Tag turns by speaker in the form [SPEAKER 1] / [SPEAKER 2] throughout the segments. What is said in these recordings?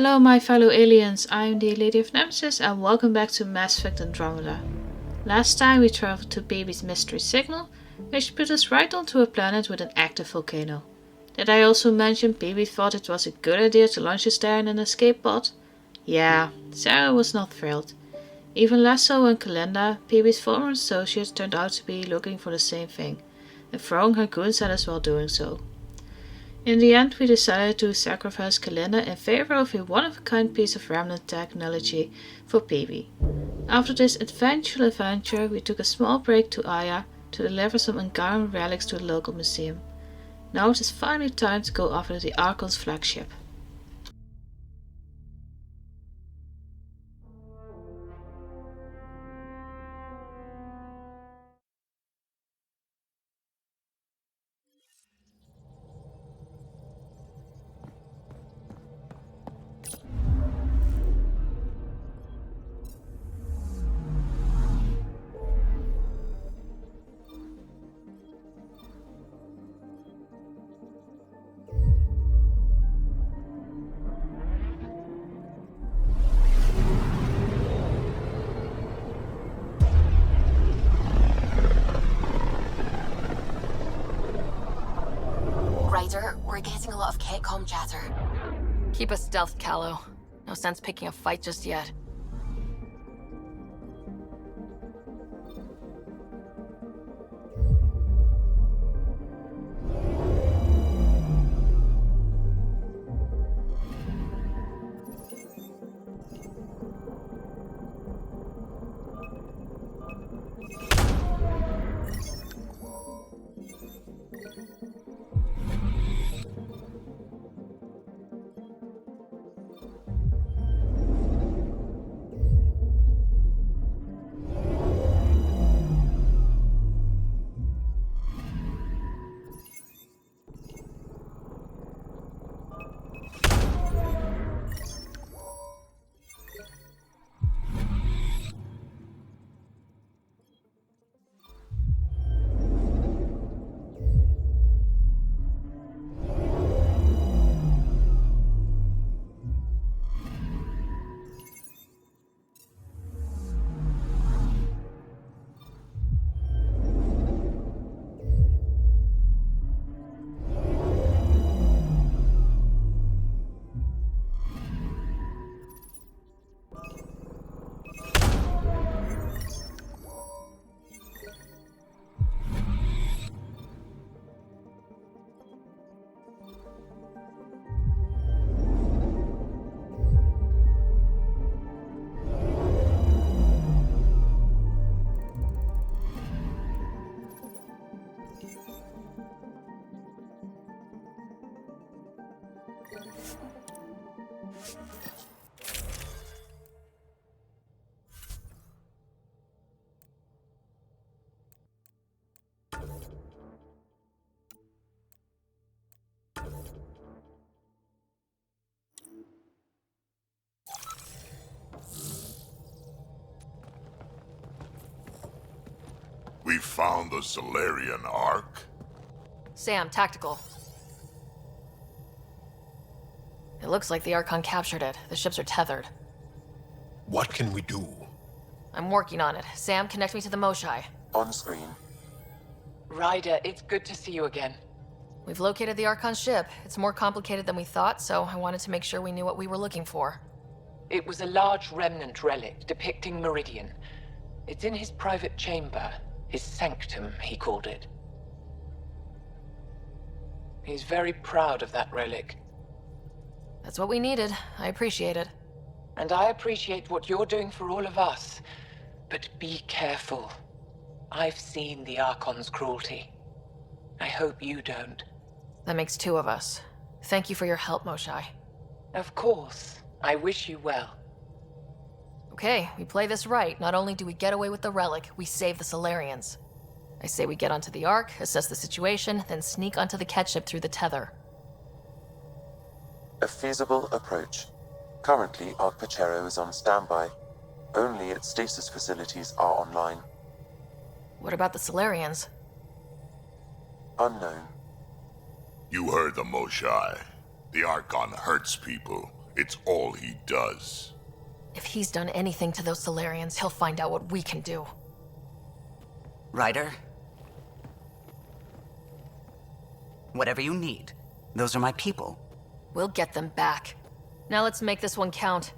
[SPEAKER 1] Hello my fellow aliens, I am the LadyofNemesis and welcome back to Mass Effect Andromeda. Last time we traveled to Baby's mystery signal, which put us right onto a planet with an active volcano. Did I also mention Baby thought it was a good idea to launch us there in an escape pod? Yeah, Sarah was not thrilled. Even less so when Kalenda, Baby's former associate, turned out to be looking for the same thing, and throwing her goons at us while doing so. In the end, we decided to sacrifice Kalina in favor of a one-of-a-kind piece of remnant technology for Baby. After this eventual adventure, we took a small break to Aya to deliver some Angaran relics to a local museum. Now it is finally time to go after the Archon's flagship.
[SPEAKER 2] Ryder, we're getting a lot of Catcom chatter.
[SPEAKER 3] Keep us stealth, Callow. No sense picking a fight just yet.
[SPEAKER 4] We found the Salarian Ark?
[SPEAKER 3] Sam, tactical. It looks like the Archon captured it. The ships are tethered.
[SPEAKER 5] What can we do?
[SPEAKER 3] I'm working on it. Sam, connect me to the Moshai.
[SPEAKER 6] On screen.
[SPEAKER 7] Ryder, it's good to see you again.
[SPEAKER 3] We've located the Archon ship. It's more complicated than we thought, so I wanted to make sure we knew what we were looking for.
[SPEAKER 7] It was a large remnant relic depicting Meridian. It's in his private chamber. His sanctum, he called it. He's very proud of that relic.
[SPEAKER 3] That's what we needed. I appreciate it.
[SPEAKER 7] And I appreciate what you're doing for all of us. But be careful. I've seen the Archon's cruelty. I hope you don't.
[SPEAKER 3] That makes two of us. Thank you for your help, Moshai.
[SPEAKER 7] Of course. I wish you well.
[SPEAKER 3] Okay, we play this right. Not only do we get away with the relic, we save the Salarians. I say we get onto the Ark, assess the situation, then sneak onto the catship through the tether.
[SPEAKER 6] A feasible approach. Currently, Ark Pachero is on standby. Only its stasis facilities are online.
[SPEAKER 3] What about the Salarians?
[SPEAKER 6] Unknown.
[SPEAKER 4] You heard the Moshai. The Archon hurts people, It's all he does.
[SPEAKER 3] If he's done anything to those Salarians, he'll find out what we can do.
[SPEAKER 8] Ryder? Whatever you need. Those are my people.
[SPEAKER 3] We'll get them back. Now let's make this one count.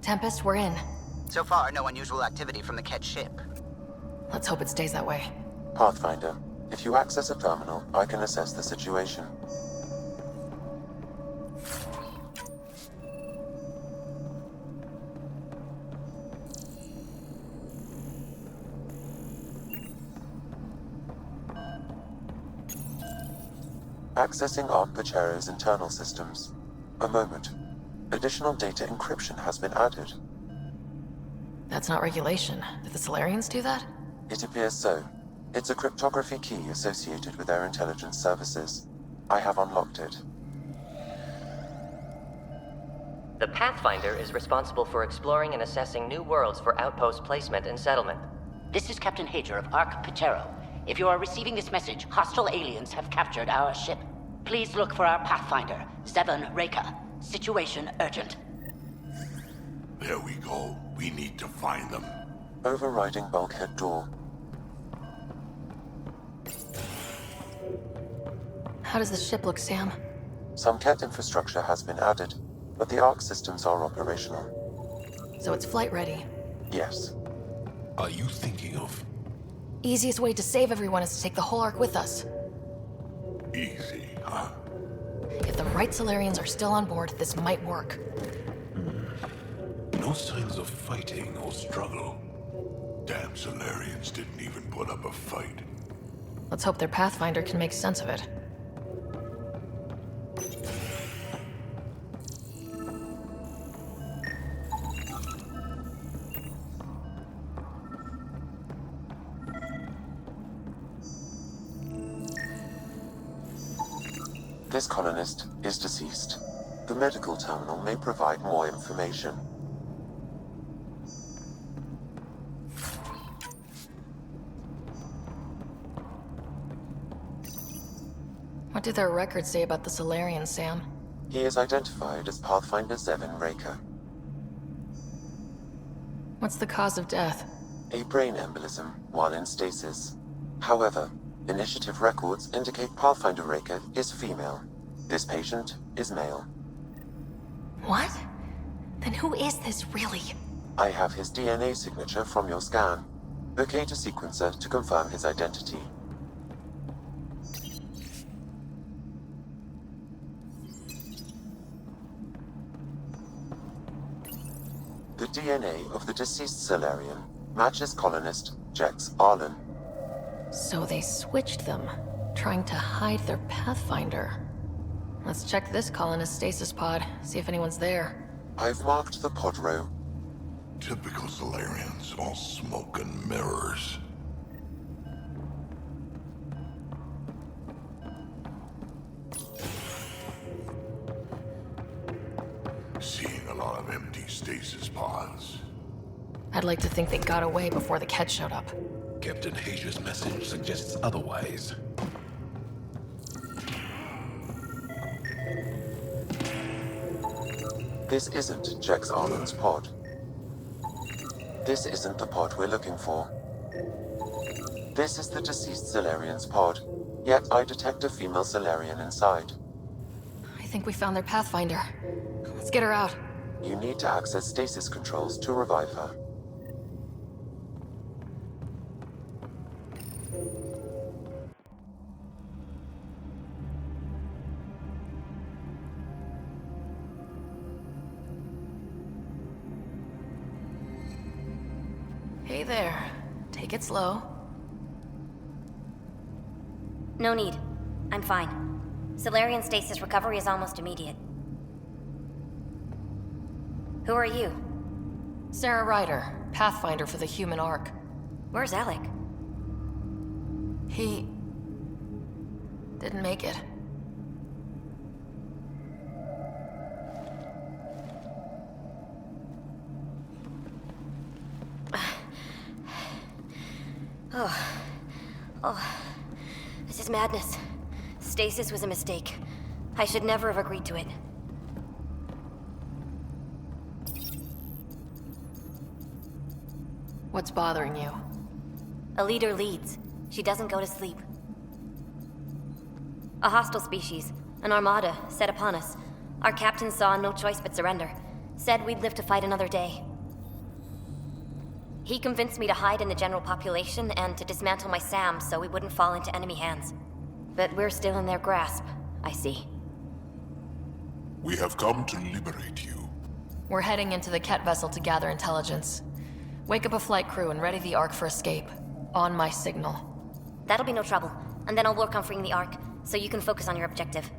[SPEAKER 3] Tempest, we're in.
[SPEAKER 8] So far, no unusual activity from the Ketch ship.
[SPEAKER 3] Let's hope it stays that way.
[SPEAKER 6] Pathfinder, if you access a terminal, I can assess the situation. Accessing Arc Pachero's internal systems. A moment. Additional data encryption has been added.
[SPEAKER 3] That's not regulation. Did the Salarians do that?
[SPEAKER 6] It appears so. It's a cryptography key associated with their intelligence services. I have unlocked it.
[SPEAKER 9] The Pathfinder is responsible for exploring and assessing new worlds for outpost placement and settlement.
[SPEAKER 10] This is Captain Hager of Arc Pachero. If you are receiving this message, hostile aliens have captured our ship. Please look for our Pathfinder, Zevon Reka. Situation urgent.
[SPEAKER 4] There we go. We need to find them.
[SPEAKER 6] Overriding bulkhead door.
[SPEAKER 3] How does the ship look, Sam?
[SPEAKER 6] Some Ket infrastructure has been added, but the Arc systems are operational.
[SPEAKER 3] So it's flight ready.
[SPEAKER 6] Yes.
[SPEAKER 5] Are you thinking of?
[SPEAKER 3] Easiest way to save everyone is to take the whole Ark with us.
[SPEAKER 4] Easy, huh?
[SPEAKER 3] If the right Salarians are still on board, this might work.
[SPEAKER 5] No signs of fighting or struggle.
[SPEAKER 4] Damn Salarians didn't even put up a fight.
[SPEAKER 3] Let's hope their Pathfinder can make sense of it.
[SPEAKER 6] This colonist is deceased. The medical terminal may provide more information.
[SPEAKER 3] What do their records say about the Salarians, Sam?
[SPEAKER 6] He is identified as Pathfinder Zevon Reka.
[SPEAKER 3] What's the cause of death?
[SPEAKER 6] A brain embolism while in stasis. However, initiative records indicate Pathfinder Reka is female. This patient is male.
[SPEAKER 2] What? Then who is this really?
[SPEAKER 6] I have his DNA signature from your scan. Locate a sequencer to confirm his identity. The DNA of the deceased Salarian matches colonist Jex Arlen.
[SPEAKER 3] So they switched them, trying to hide their Pathfinder. Let's check this colonist stasis pod, see if anyone's there.
[SPEAKER 6] I've marked the pod row.
[SPEAKER 4] Typical Salarians, all smoke and mirrors. Seeing a lot of empty stasis pods.
[SPEAKER 3] I'd like to think they got away before the Ket showed up.
[SPEAKER 5] Captain Hager's message suggests otherwise.
[SPEAKER 6] This isn't Jex Arlen's pod. This isn't the pod we're looking for. This is the deceased Salarian's pod, yet I detect a female Salarian inside.
[SPEAKER 3] I think we found their Pathfinder. Let's get her out.
[SPEAKER 6] You need to access stasis controls to revive her.
[SPEAKER 3] Hey there. Take it slow.
[SPEAKER 11] No need. I'm fine. Salarian stasis recovery is almost immediate. Who are you?
[SPEAKER 3] Sarah Ryder, Pathfinder for the human Ark.
[SPEAKER 11] Where's Alec?
[SPEAKER 3] He... didn't make it.
[SPEAKER 11] Oh, this is madness. Stasis was a mistake. I should never have agreed to it.
[SPEAKER 3] What's bothering you?
[SPEAKER 11] A leader leads. She doesn't go to sleep. A hostile species, an armada, set upon us. Our captain saw no choice but surrender. Said we'd live to fight another day. He convinced me to hide in the general population and to dismantle my SAM so we wouldn't fall into enemy hands. But we're still in their grasp, I see.
[SPEAKER 4] We have come to liberate you.
[SPEAKER 3] We're heading into the Ket vessel to gather intelligence. Wake up a flight crew and ready the Ark for escape. On my signal.
[SPEAKER 11] That'll be no trouble, and then I'll work on freeing the Ark, so you can focus on your objective.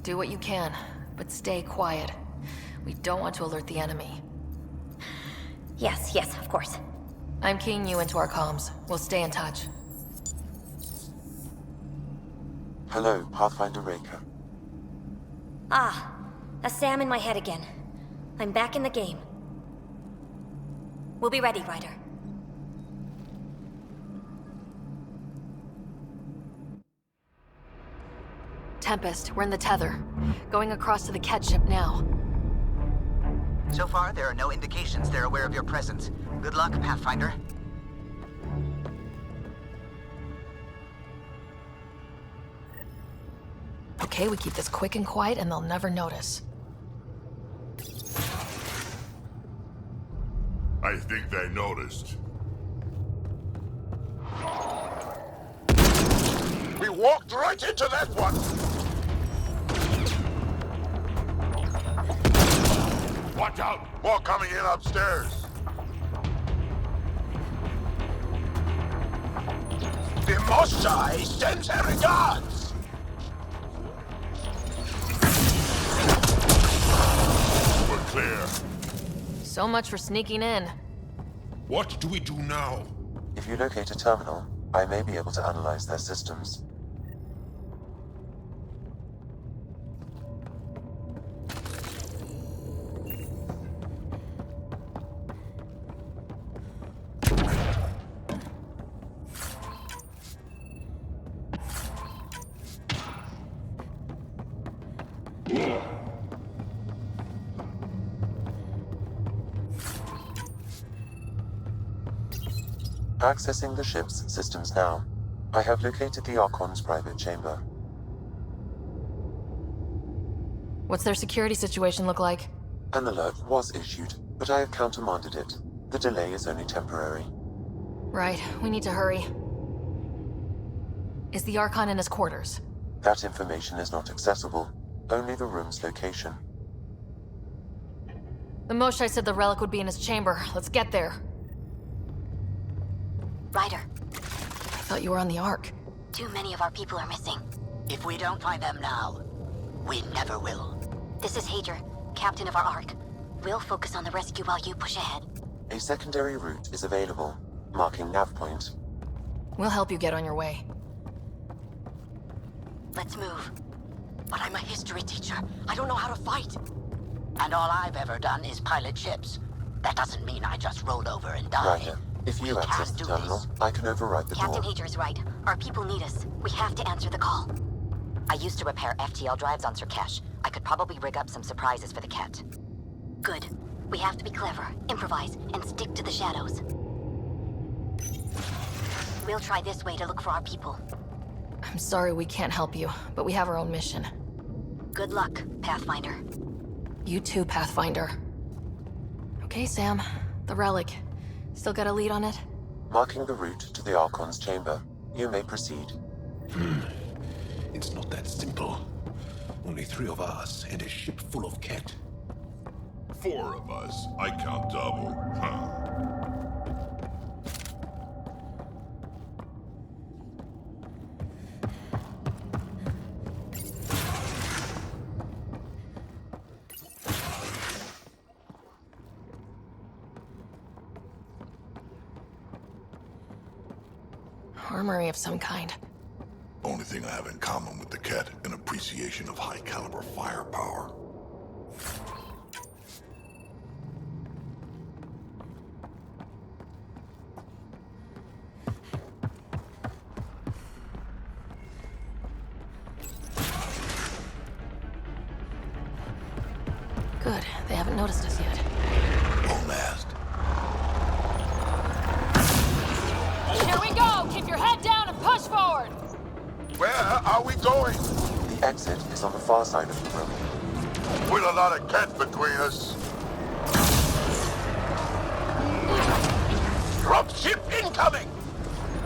[SPEAKER 3] Do what you can, but stay quiet. We don't want to alert the enemy.
[SPEAKER 11] Yes, of course.
[SPEAKER 3] I'm keying you into our comms. We'll stay in touch.
[SPEAKER 6] Hello, Pathfinder Raker.
[SPEAKER 11] Ah, a SAM in my head again. I'm back in the game. We'll be ready, Ryder.
[SPEAKER 3] Tempest, we're in the tether. Going across to the Ket ship now.
[SPEAKER 8] So far, there are no indications they're aware of your presence. Good luck, Pathfinder.
[SPEAKER 3] Okay, we keep this quick and quiet and they'll never notice.
[SPEAKER 4] I think they noticed. We walked right into that one! Watch out! More coming in upstairs! Demosai sends her regards! We're clear.
[SPEAKER 3] So much for sneaking in.
[SPEAKER 5] What do we do now?
[SPEAKER 6] If you locate a terminal, I may be able to analyze their systems. Accessing the ship's systems now. I have located the Archon's private chamber.
[SPEAKER 3] What's their security situation look like?
[SPEAKER 6] An alert was issued, but I have countermanded it. The delay is only temporary.
[SPEAKER 3] Right, we need to hurry. Is the Archon in his quarters?
[SPEAKER 6] That information is not accessible. Only the room's location.
[SPEAKER 3] The Moshai said the relic would be in his chamber. Let's get there.
[SPEAKER 11] Ryder,
[SPEAKER 3] I thought you were on the Ark.
[SPEAKER 11] too many of our people are missing.
[SPEAKER 10] If we don't find them now, we never will.
[SPEAKER 11] This is Hager, captain of our Ark. We'll focus on the rescue while you push ahead.
[SPEAKER 6] A secondary route is available, marking nav point.
[SPEAKER 3] We'll help you get on your way.
[SPEAKER 11] Let's move.
[SPEAKER 10] But I'm a history teacher. I don't know how to fight. And all I've ever done is pilot ships. That doesn't mean I just rolled over and died.
[SPEAKER 6] Ryder, if you
[SPEAKER 10] We
[SPEAKER 6] access
[SPEAKER 10] can
[SPEAKER 6] the
[SPEAKER 10] do
[SPEAKER 6] terminal,
[SPEAKER 10] this.
[SPEAKER 6] I can override the
[SPEAKER 11] Captain
[SPEAKER 6] door.
[SPEAKER 11] Hager is right. Our people need us. We have to answer the call.
[SPEAKER 12] I used to repair FTL drives on Surkesh. I could probably rig up some surprises for the Ket.
[SPEAKER 11] Good. We have to be clever, improvise, and stick to the shadows. We'll try this way to look for our people.
[SPEAKER 3] I'm sorry we can't help you, but we have our own mission.
[SPEAKER 11] Good luck, Pathfinder.
[SPEAKER 3] You too, Pathfinder. Okay, Sam. The relic. Still got a lead on it?
[SPEAKER 6] Marking the route to the Archon's chamber. You may proceed.
[SPEAKER 5] It's not that simple. Only 3 of us and a ship full of Ket.
[SPEAKER 4] 4 of us. I count double. Huh.
[SPEAKER 3] Armory of some kind.
[SPEAKER 4] Only thing I have in common with the Ket, an appreciation of high-caliber firepower.
[SPEAKER 3] They haven't noticed us yet.
[SPEAKER 5] All masked.
[SPEAKER 3] Here we go! Keep your head down and push forward!
[SPEAKER 4] Where are we going?
[SPEAKER 6] The exit is on the far side of the room.
[SPEAKER 4] With a lot of cat between us. Dropship incoming!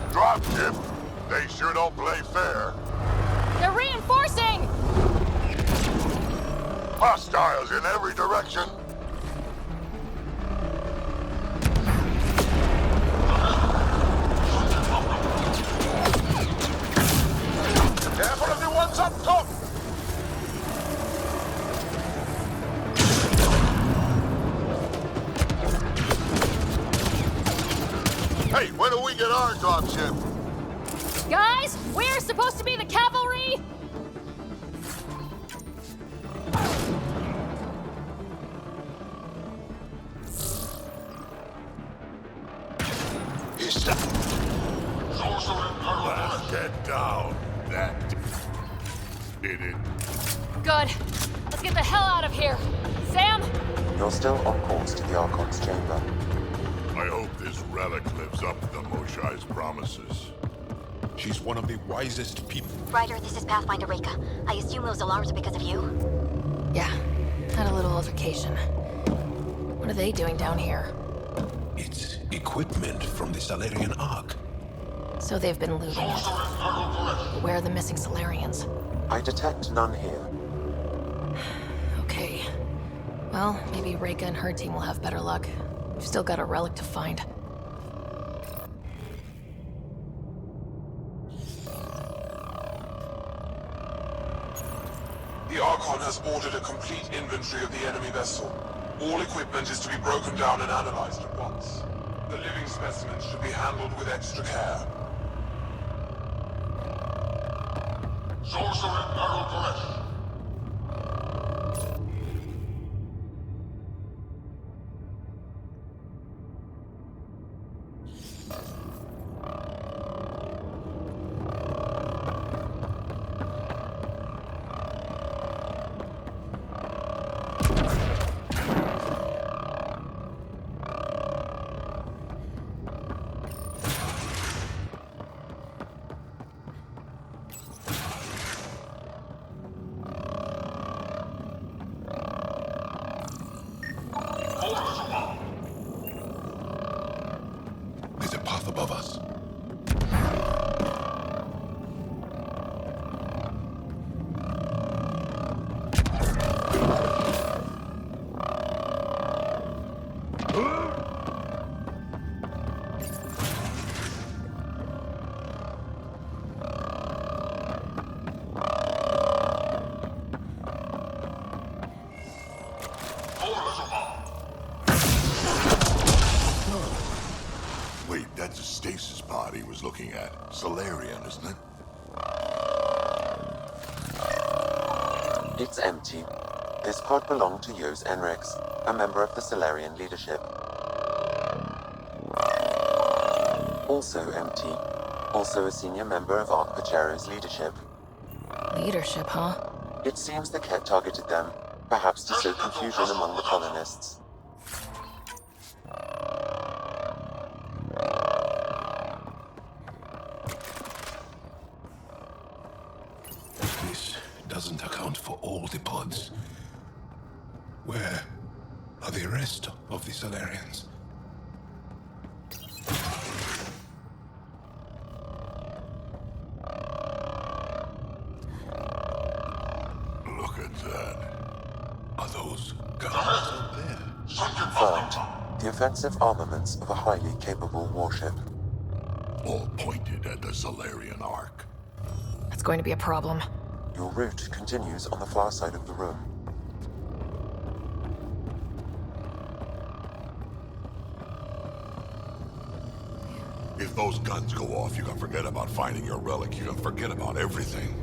[SPEAKER 4] Dropship? They sure don't play fair.
[SPEAKER 3] They're reinforcing!
[SPEAKER 4] Hostiles in every direction. Careful of the ones up top! Hey, when do we get our dropship?
[SPEAKER 3] Guys, we're supposed to be the cavalry!
[SPEAKER 4] Get down. That did it.
[SPEAKER 3] Good. Let's get the hell out of here. Sam?
[SPEAKER 6] You're still on course to the Archon's chamber.
[SPEAKER 4] I hope this relic lives up to Moshai's promises.
[SPEAKER 5] She's one of the wisest people.
[SPEAKER 12] Ryder, this is Pathfinder Reka. I assume those alarms are because of you?
[SPEAKER 3] Yeah. Had a little altercation. What are they doing down here?
[SPEAKER 5] It's equipment from the Salarian Ark.
[SPEAKER 3] So they've been looting it. But where are the missing Salarians?
[SPEAKER 6] I detect none here.
[SPEAKER 3] Okay. Well, maybe Reka and her team will have better luck. We've still got a relic to find.
[SPEAKER 13] The Archon has ordered a complete inventory of the enemy vessel. All equipment is to be broken down and analyzed at once. The living specimens should be handled with extra care. Sorcerer Barrel Koresh.
[SPEAKER 5] There's a path above us.
[SPEAKER 4] Wait, that's a stasis pod he was looking at. Salarian, isn't it?
[SPEAKER 6] It's empty. This pod belonged to Yos Enrix, a member of the Salarian leadership. Also empty. Also a senior member of Arch Pachero's leadership.
[SPEAKER 3] Leadership, huh?
[SPEAKER 6] It seems the Ket targeted them, perhaps to sow confusion among the colonists.
[SPEAKER 5] This doesn't account for all the pods. Where are the rest of the Salarians?
[SPEAKER 4] Look at that.
[SPEAKER 5] Are those guards up there?
[SPEAKER 6] Confirmed. The offensive armaments of a highly capable warship.
[SPEAKER 4] All pointed at the Salarian Ark.
[SPEAKER 3] That's going to be a problem.
[SPEAKER 6] Your route continues on the far side of the room.
[SPEAKER 4] If those guns go off, you can forget about finding your relic. You can forget about everything.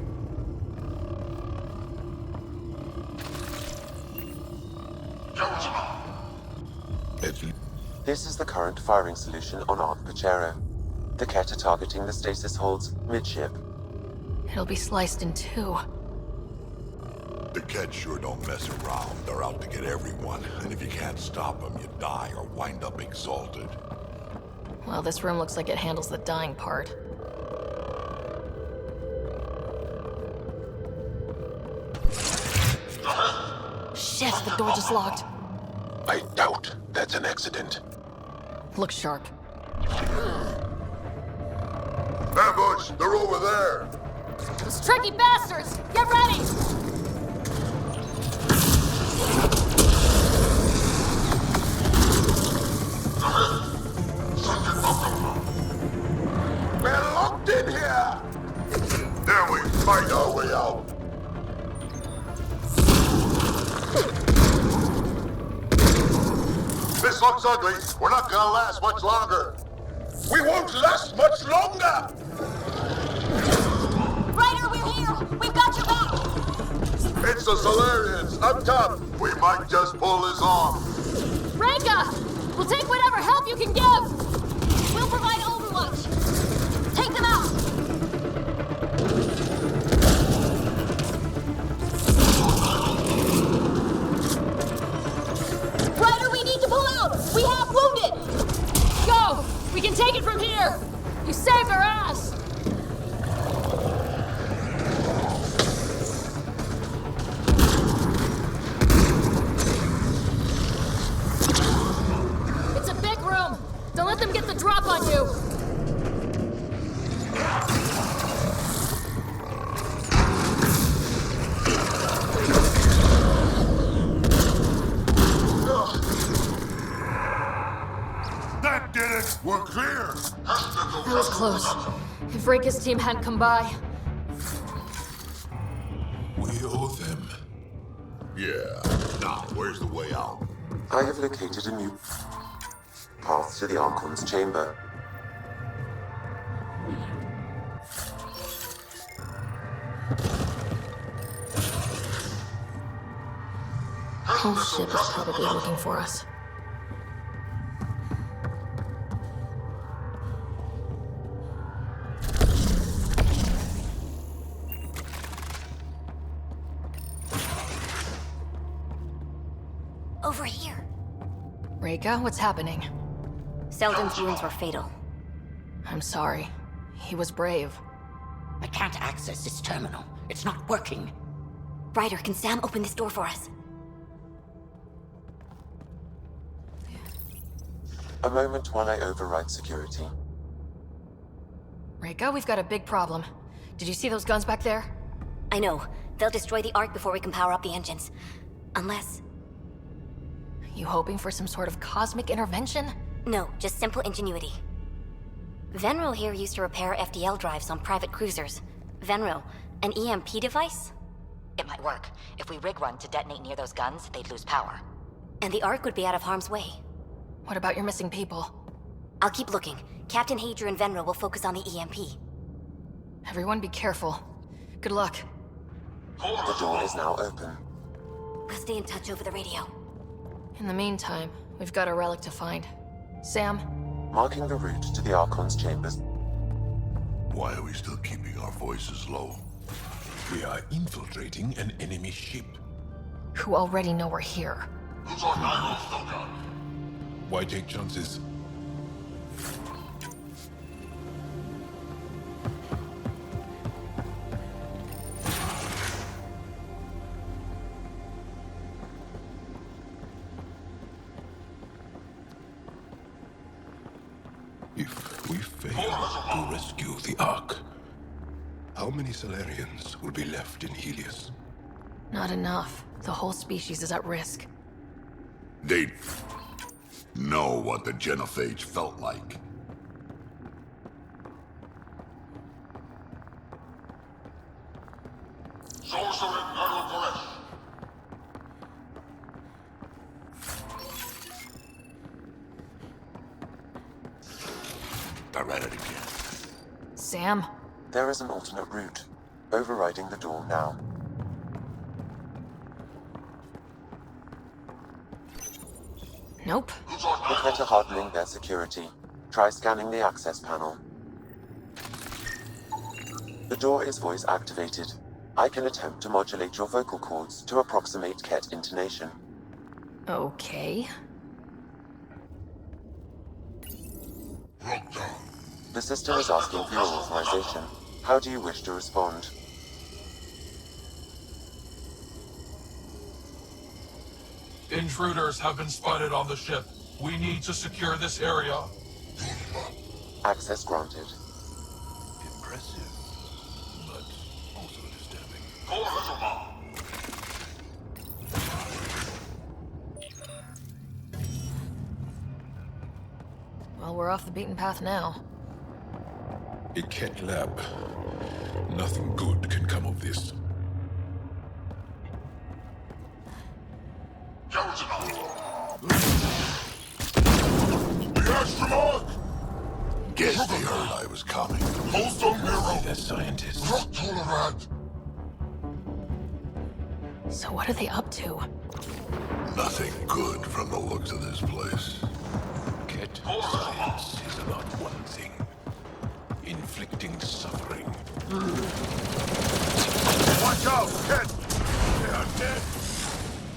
[SPEAKER 6] This is the current firing solution on Arch Pachero. The Ket are targeting the stasis holds midship.
[SPEAKER 3] It'll be sliced in two.
[SPEAKER 4] The Kett sure don't mess around. They're out to get everyone. And if you can't stop them, you die or wind up exalted.
[SPEAKER 3] Well, this room looks like it handles the dying part. Shit, the door just locked.
[SPEAKER 5] I doubt that's an accident.
[SPEAKER 3] Look sharp.
[SPEAKER 4] Ambush! They're over there!
[SPEAKER 3] Those tricky bastards! Get ready!
[SPEAKER 4] We're locked in here! Then we fight our way out. This looks ugly. We're not gonna last much longer. We won't last much longer!
[SPEAKER 2] Ryder, we're here! We've got your back!
[SPEAKER 4] It's the Salarians, up top. We might just pull this off.
[SPEAKER 3] Reka! We'll take whatever help you can give!
[SPEAKER 2] We'll provide overwatch! Take them out!
[SPEAKER 3] Ryder, we need to pull out! We have wounded! Go! We can take it from here! You saved our ass! It's a big room! Don't let them get the drop on you!
[SPEAKER 4] That did it! We're clear!
[SPEAKER 3] That was close. If Reka's team hadn't come by...
[SPEAKER 5] We owe them.
[SPEAKER 4] Yeah. Now, where's the way out?
[SPEAKER 6] I have located a new path to the Archon's chamber.
[SPEAKER 3] Whole ship is probably looking for us.
[SPEAKER 11] Over here.
[SPEAKER 3] Reka, what's happening?
[SPEAKER 11] Selden's wounds were fatal.
[SPEAKER 3] I'm sorry. He was brave.
[SPEAKER 10] I can't access this terminal. It's not working.
[SPEAKER 11] Ryder, can Sam open this door for us?
[SPEAKER 6] A moment while I override security.
[SPEAKER 3] Reka, we've got a big problem. Did you see those guns back there?
[SPEAKER 11] I know. They'll destroy the Ark before we can power up the engines. Unless...
[SPEAKER 3] You hoping for some sort of cosmic intervention?
[SPEAKER 11] No, just simple ingenuity. Venro here used to repair FDL drives on private cruisers. Venro, an EMP device?
[SPEAKER 12] It might work. If we rig one to detonate near those guns, they'd lose power.
[SPEAKER 11] And the Ark would be out of harm's way.
[SPEAKER 3] What about your missing people?
[SPEAKER 11] I'll keep looking. Captain Hadrian and Venro will focus on the EMP.
[SPEAKER 3] Everyone be careful. Good luck.
[SPEAKER 6] The door is now open.
[SPEAKER 11] We'll stay in touch over the radio.
[SPEAKER 3] In the meantime, we've got a relic to find. Sam?
[SPEAKER 6] Marking the route to the Archon's chambers.
[SPEAKER 4] Why are we still keeping our voices low?
[SPEAKER 5] We are infiltrating an enemy ship.
[SPEAKER 3] Who already know we're here.
[SPEAKER 5] Why take chances? If we fail to rescue the Ark, how many Salarians will be left in Helios?
[SPEAKER 3] Not enough. The whole species is at risk.
[SPEAKER 4] They know what the genophage felt like. They're at it again.
[SPEAKER 3] Sam?
[SPEAKER 6] There is an alternate route. Overriding the door now.
[SPEAKER 3] Nope.
[SPEAKER 6] The Kett are hardening their security. Try scanning the access panel. The door is voice activated. I can attempt to modulate your vocal cords to approximate Ket intonation.
[SPEAKER 3] Okay.
[SPEAKER 6] The system is asking for your authorization. How do you wish to respond?
[SPEAKER 13] Intruders have been spotted on the ship. We need to secure this area.
[SPEAKER 6] Access granted.
[SPEAKER 5] Impressive, but also disturbing.
[SPEAKER 3] Well, we're off the beaten path now.
[SPEAKER 5] A Ket lab. Nothing good can come of this.
[SPEAKER 4] The astronaut! Guess they heard I was coming.
[SPEAKER 5] They're scientists.
[SPEAKER 3] So what are they up to?
[SPEAKER 4] Nothing good from the looks of this place.
[SPEAKER 5] Ket science is about one thing. Inflicting suffering.
[SPEAKER 4] Watch out, Ket! They are dead!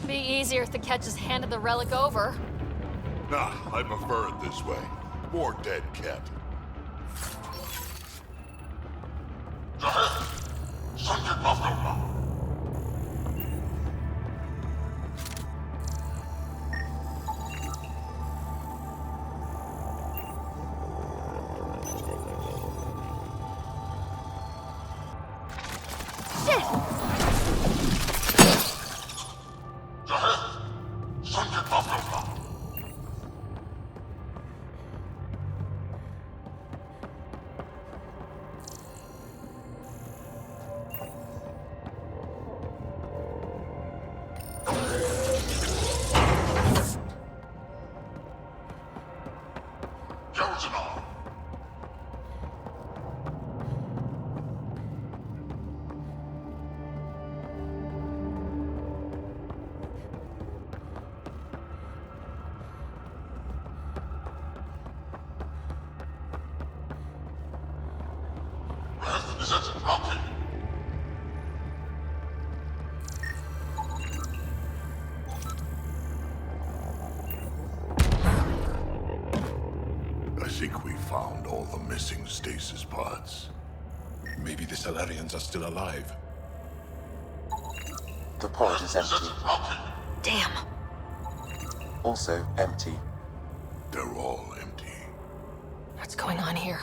[SPEAKER 3] Be easier if the Ket just handed the relic over.
[SPEAKER 4] Nah, I prefer it this way. More dead Ket. I think we found all the missing stasis pods.
[SPEAKER 5] Maybe the Salarians are still alive.
[SPEAKER 6] The pod is empty.
[SPEAKER 3] Damn.
[SPEAKER 6] Also empty.
[SPEAKER 4] They're all empty.
[SPEAKER 3] What's going on here?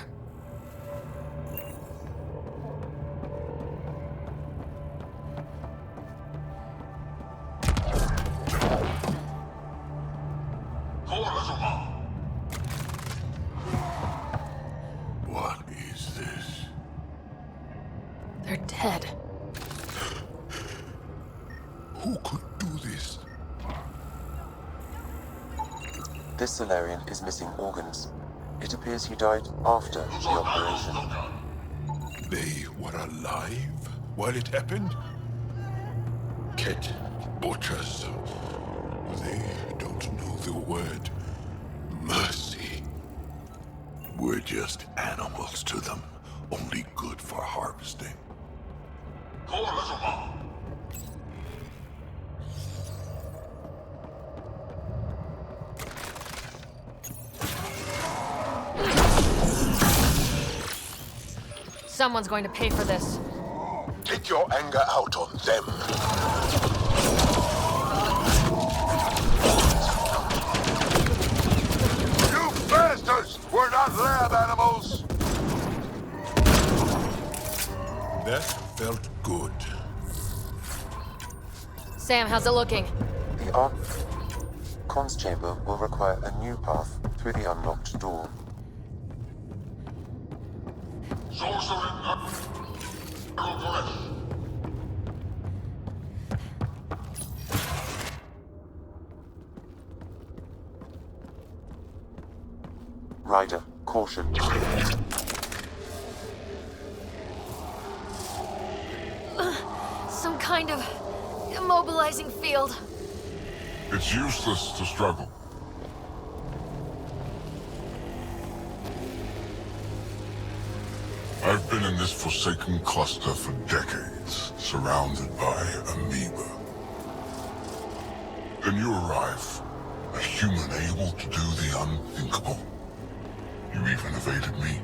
[SPEAKER 4] What is this?
[SPEAKER 3] They're dead.
[SPEAKER 5] Who could do this?
[SPEAKER 6] This Salarian is missing organs. It appears he died after the operation.
[SPEAKER 5] They were alive while it happened? Ket butchers. They don't know the word mercy.
[SPEAKER 4] We're just animals to them. Only good for harvesting.
[SPEAKER 3] Someone's going to pay for this.
[SPEAKER 4] Take your anger out on them. You bastards! We're not lab animals!
[SPEAKER 5] That felt good.
[SPEAKER 3] Sam, how's it looking?
[SPEAKER 6] The Archon's chamber will require a new path through the unlocked door. Ryder, caution.
[SPEAKER 3] Some kind of immobilizing field.
[SPEAKER 4] It's useless to struggle. I've
[SPEAKER 13] I've been in this forsaken cluster for decades, surrounded by amoeba. Then you arrive, a human able to do the unthinkable. You even evaded me.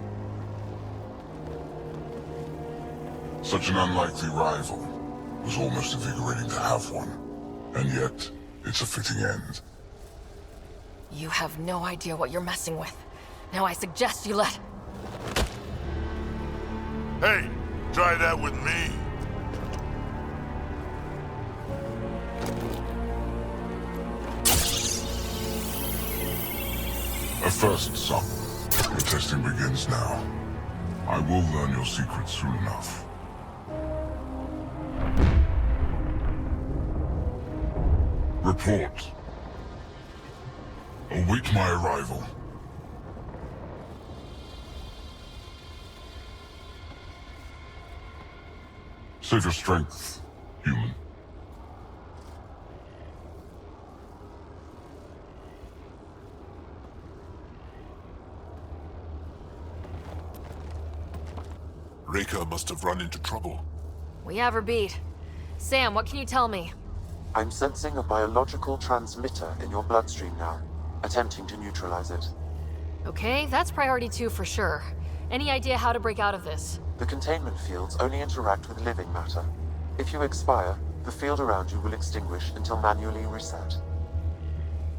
[SPEAKER 13] Such an unlikely rival. Was almost invigorating to have one. And yet, it's a fitting end.
[SPEAKER 3] You have no idea what you're messing with. Now I suggest you let...
[SPEAKER 4] Hey, try that with me.
[SPEAKER 13] A first, son. Your testing begins now. I will learn your secrets soon enough. Report. Await my arrival. Save your strength, human.
[SPEAKER 4] Reka must have run into trouble.
[SPEAKER 3] We have her beat. Sam, what can you tell me?
[SPEAKER 6] I'm sensing a biological transmitter in your bloodstream now, attempting to neutralize it.
[SPEAKER 3] Okay, that's priority 2 for sure. Any idea how to break out of this?
[SPEAKER 6] The containment fields only interact with living matter. If you expire, the field around you will extinguish until manually reset.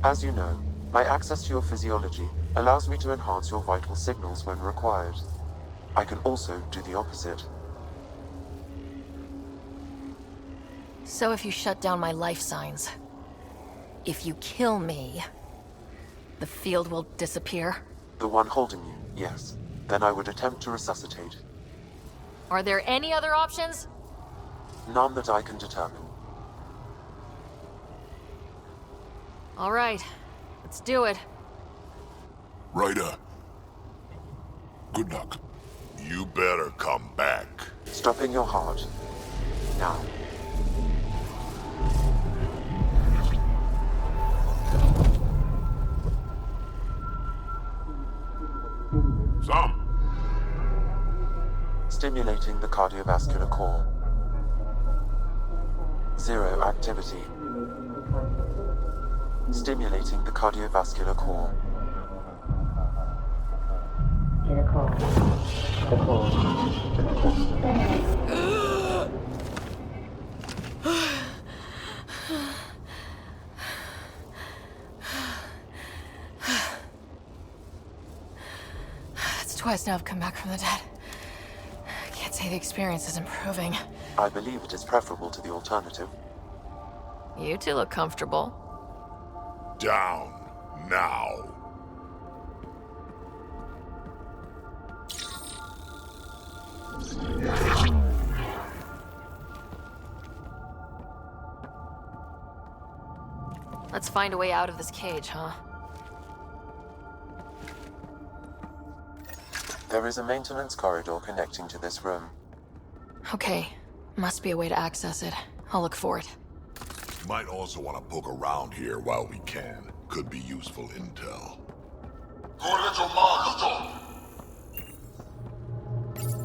[SPEAKER 6] As you know, my access to your physiology allows me to enhance your vital signals when required. I can also do the opposite.
[SPEAKER 3] So if you shut down my life signs, if you kill me, the field will disappear?
[SPEAKER 6] The one holding you, yes. Then I would attempt to resuscitate.
[SPEAKER 3] Are there any other options?
[SPEAKER 6] None that I can determine.
[SPEAKER 3] All right, let's do it.
[SPEAKER 4] Ryder. Good luck. You better come back.
[SPEAKER 6] Stopping your heart. Now.
[SPEAKER 4] Some.
[SPEAKER 6] Stimulating the cardiovascular core. 0 activity. Stimulating the cardiovascular core.
[SPEAKER 3] It's twice now I've come back from the dead. I can't say the experience is improving.
[SPEAKER 6] I believe it is preferable to the alternative.
[SPEAKER 3] You two look comfortable.
[SPEAKER 4] Down. Now.
[SPEAKER 3] Let's find a way out of this cage, huh?
[SPEAKER 6] There is a maintenance corridor connecting to this room.
[SPEAKER 3] Okay, must be a way to access it. I'll look for it.
[SPEAKER 4] Might also want to poke around here while we can. Could be useful intel.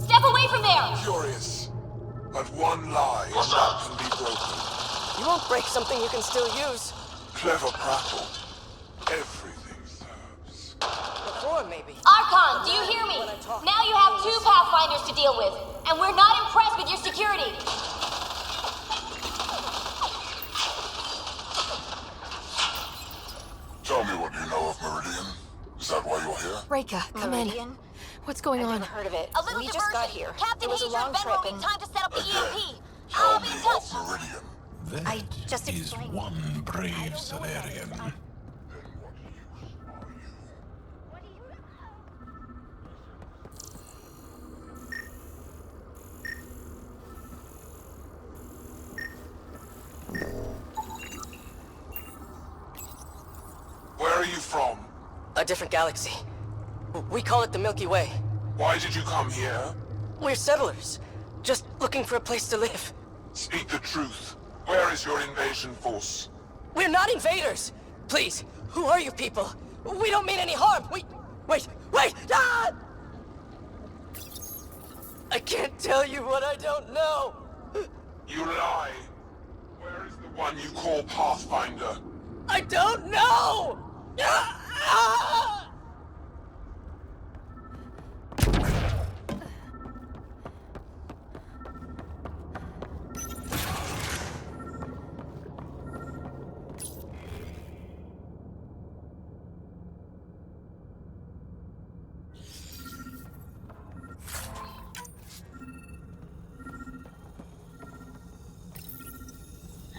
[SPEAKER 11] Step away from there!
[SPEAKER 13] Curious. But one lie and that can be broken.
[SPEAKER 3] You won't break something you can still use.
[SPEAKER 13] Clever prattle. Everything serves.
[SPEAKER 3] Before, maybe.
[SPEAKER 11] Archon, do you hear me? Now you have 2 Pathfinders to deal with, and we're not impressed with your security.
[SPEAKER 13] Tell me what you know of Meridian. Is that why you're here?
[SPEAKER 3] Reka, come in. What's going on?
[SPEAKER 2] Heard of it.
[SPEAKER 11] A little
[SPEAKER 2] We
[SPEAKER 11] diversion.
[SPEAKER 2] just got here.
[SPEAKER 11] Captain
[SPEAKER 2] It was a
[SPEAKER 11] Hager
[SPEAKER 2] long
[SPEAKER 11] and
[SPEAKER 2] trip
[SPEAKER 11] Venro
[SPEAKER 2] and...
[SPEAKER 11] time to set up the EMP.
[SPEAKER 13] Tell
[SPEAKER 11] I'll
[SPEAKER 13] me
[SPEAKER 11] be in
[SPEAKER 13] of
[SPEAKER 11] touch.
[SPEAKER 13] Meridian.
[SPEAKER 5] That
[SPEAKER 2] I just
[SPEAKER 5] is
[SPEAKER 2] explained.
[SPEAKER 5] one brave Salarian.
[SPEAKER 13] Where are you from?
[SPEAKER 14] A different galaxy. We call it the Milky Way.
[SPEAKER 13] Why did you come here?
[SPEAKER 14] We're settlers. Just looking for a place to live.
[SPEAKER 13] Speak the truth. Where is your invasion force?
[SPEAKER 14] We're not invaders! Please, who are you people? We don't mean any harm! Wait! Ah! I can't tell you what I don't know!
[SPEAKER 13] You lie! Where is the one you call Pathfinder?
[SPEAKER 14] I don't know!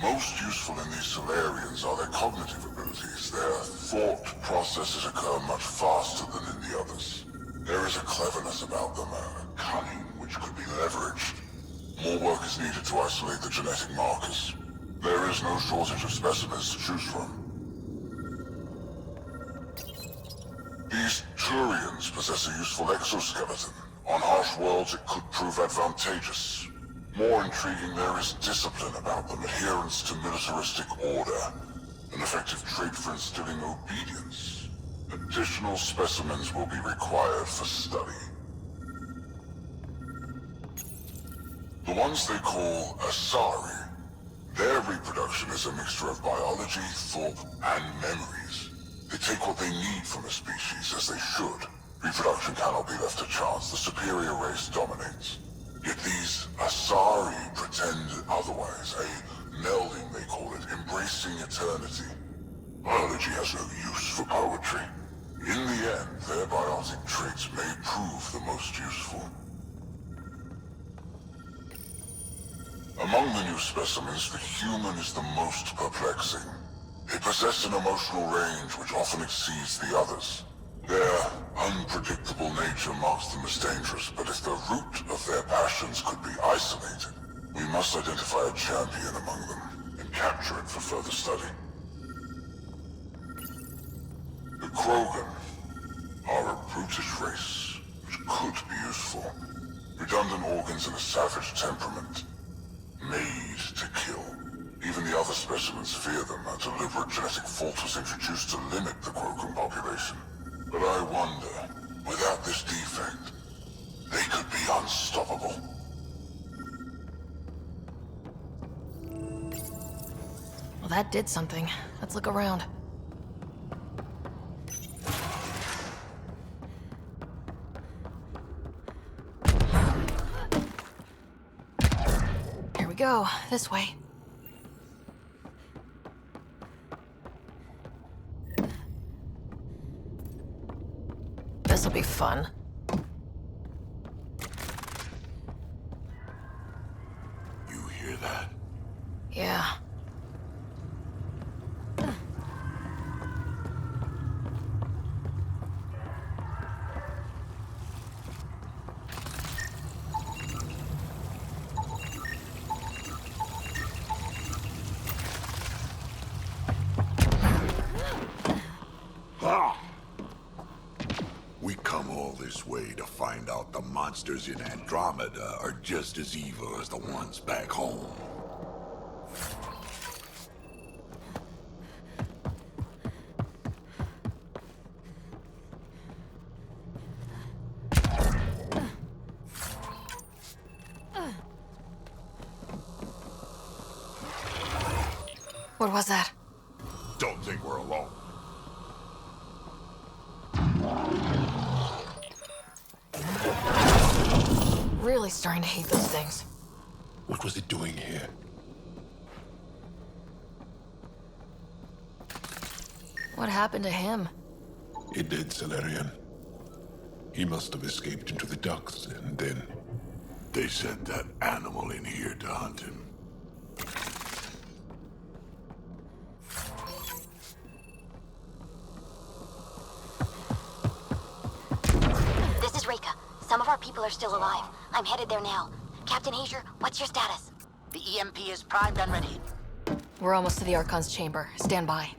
[SPEAKER 13] Most useful in these Salarians are their cognitive abilities. Their thought processes occur much faster than in the others. There is a cleverness about them, a cunning which could be leveraged. More work is needed to isolate the genetic markers. There is no shortage of specimens to choose from. These Turians possess a useful exoskeleton. On harsh worlds, it could prove advantageous. More intriguing, there is discipline about them, adherence to militaristic order, an effective trait for instilling obedience. Additional specimens will be required for study. The ones they call Asari, their reproduction is a mixture of biology, thought, and memories. They take what they need from a species, as they should. Reproduction cannot be left to chance. The superior race dominates. Yet these Asari pretend otherwise, a melding they call it, embracing eternity. Biology has no use for poetry. In the end, their biotic traits may prove the most useful. Among the new specimens, the human is the most perplexing. They possess an emotional range which often exceeds the others. Their unpredictable nature marks them as dangerous, but if the root of their passions could be isolated, we must identify a champion among them and capture it for further study. The Krogan are a brutish race, which could be useful. Redundant organs and a savage temperament. Made to kill. Even the other specimens fear them. A deliberate genetic fault was introduced to limit the Krogan population. But I wonder, without this defect, they could be unstoppable.
[SPEAKER 3] Well, that did something. Let's look around. Here we go. This way. This'll be fun.
[SPEAKER 13] You hear that?
[SPEAKER 3] Yeah.
[SPEAKER 4] We come all this way to find out the monsters in Andromeda are just as evil as the ones back home.
[SPEAKER 3] What was that?
[SPEAKER 4] Don't think we're alone.
[SPEAKER 3] Really starting to hate those things.
[SPEAKER 5] What was it doing here?
[SPEAKER 3] What happened to him?
[SPEAKER 5] A dead Salarian. He must have escaped into the ducts and then...
[SPEAKER 4] They sent that animal in here to hunt him.
[SPEAKER 11] This is Reka. Some of our people are still alive. I'm headed there now. Captain Hazer, what's your status?
[SPEAKER 8] The EMP is primed and ready.
[SPEAKER 3] We're almost to the Archon's chamber. Stand by.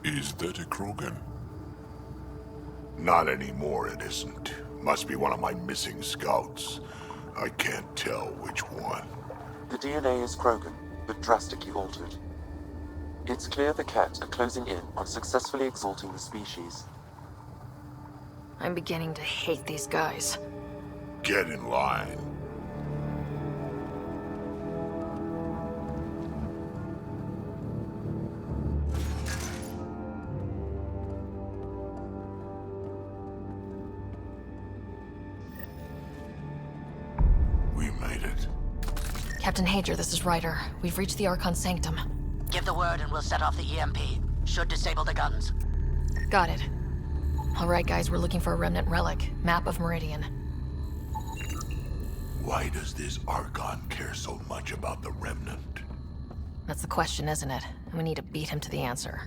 [SPEAKER 13] Is that a Krogan?
[SPEAKER 4] Not anymore, it isn't. Must be one of my missing scouts. I can't tell which one.
[SPEAKER 6] The DNA is Krogan, but drastically altered. It's clear the Ket are closing in on successfully exalting the species.
[SPEAKER 3] I'm beginning to hate these guys.
[SPEAKER 4] Get in line. We made it.
[SPEAKER 3] Captain Hager, this is Ryder. We've reached the Archon Sanctum.
[SPEAKER 10] Give the word and we'll set off the EMP. Should disable the guns.
[SPEAKER 3] Got it. Alright guys, we're looking for a remnant relic. Map of Meridian.
[SPEAKER 4] Why does this Archon care so much about the Remnant?
[SPEAKER 3] That's the question, isn't it? And we need to beat him to the answer.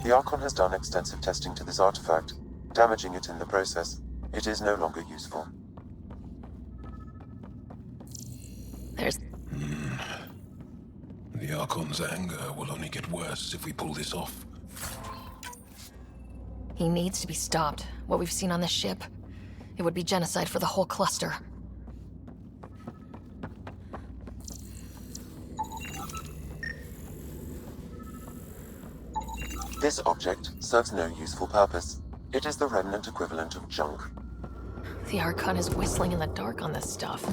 [SPEAKER 6] The Archon has done extensive testing to this artifact, damaging it in the process. It is no longer useful.
[SPEAKER 3] There's...
[SPEAKER 5] The Archon's anger will only get worse if we pull this off.
[SPEAKER 3] He needs to be stopped. What we've seen on this ship, it would be genocide for the whole cluster.
[SPEAKER 6] This object serves no useful purpose. It is the Remnant equivalent of junk.
[SPEAKER 3] The Archon is whistling in the dark on this stuff.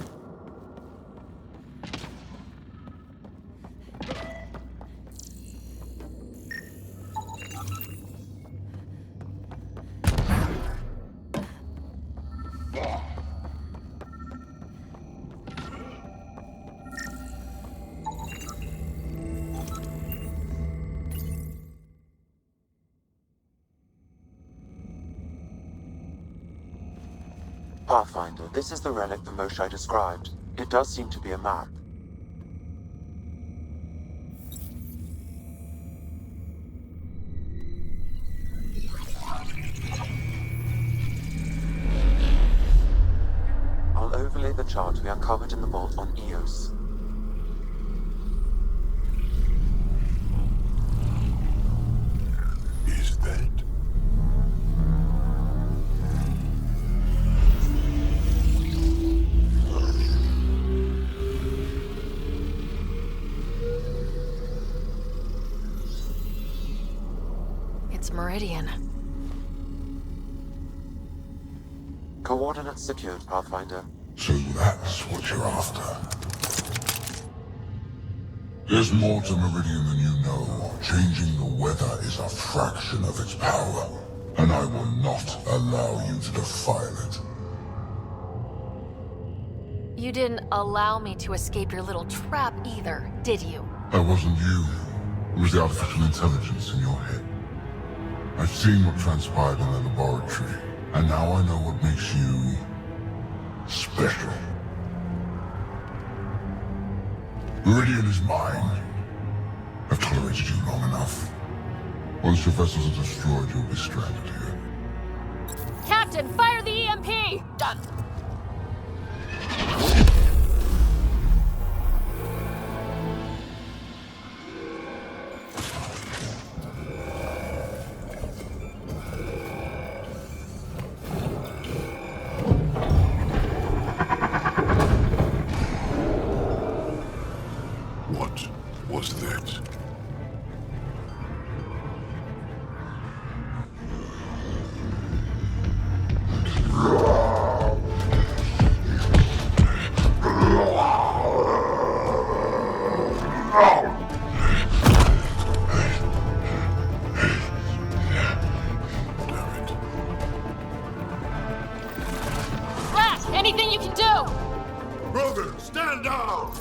[SPEAKER 6] Pathfinder, this is the relic the Moshai described. It does seem to be a map. I'll overlay the chart we uncovered in the vault on Eos.
[SPEAKER 4] Is that?
[SPEAKER 3] It's Meridian.
[SPEAKER 6] Coordinates secured, Pathfinder.
[SPEAKER 13] So that's what you're after. There's more to Meridian than you know. Changing the weather is a fraction of its power, and I will not allow you to defile it.
[SPEAKER 3] You didn't allow me to escape your little trap either, did you?
[SPEAKER 13] That wasn't you. It was the artificial intelligence in your head. I've seen what transpired in the laboratory, and now I know what makes you special. Meridian is mine. I've tolerated you long enough. Once your vessels are destroyed, you'll be stranded here.
[SPEAKER 3] Captain, fire the EMP!
[SPEAKER 10] Done.
[SPEAKER 13] What was that?
[SPEAKER 3] Rat, anything you can do!
[SPEAKER 4] Rogan, stand down!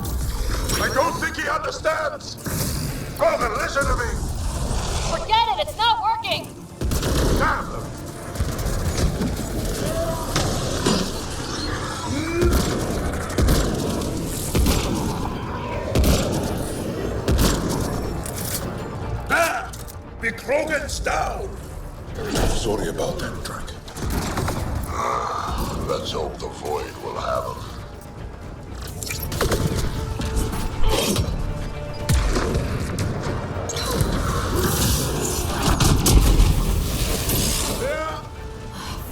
[SPEAKER 4] I don't think he understands! Rogan, listen to me!
[SPEAKER 3] Forget it, it's not working!
[SPEAKER 4] Damn them! There! The Krogan's down!
[SPEAKER 13] Sorry about that, Drake.
[SPEAKER 4] Let's hope the Void will have him.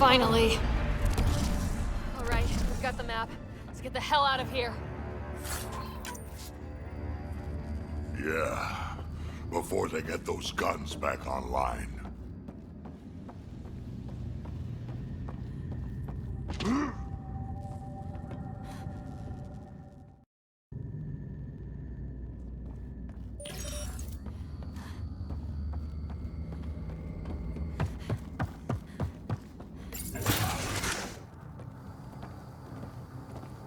[SPEAKER 3] Finally. Alright, we've got the map. Let's get the hell out of here.
[SPEAKER 4] Yeah, before they get those guns back online.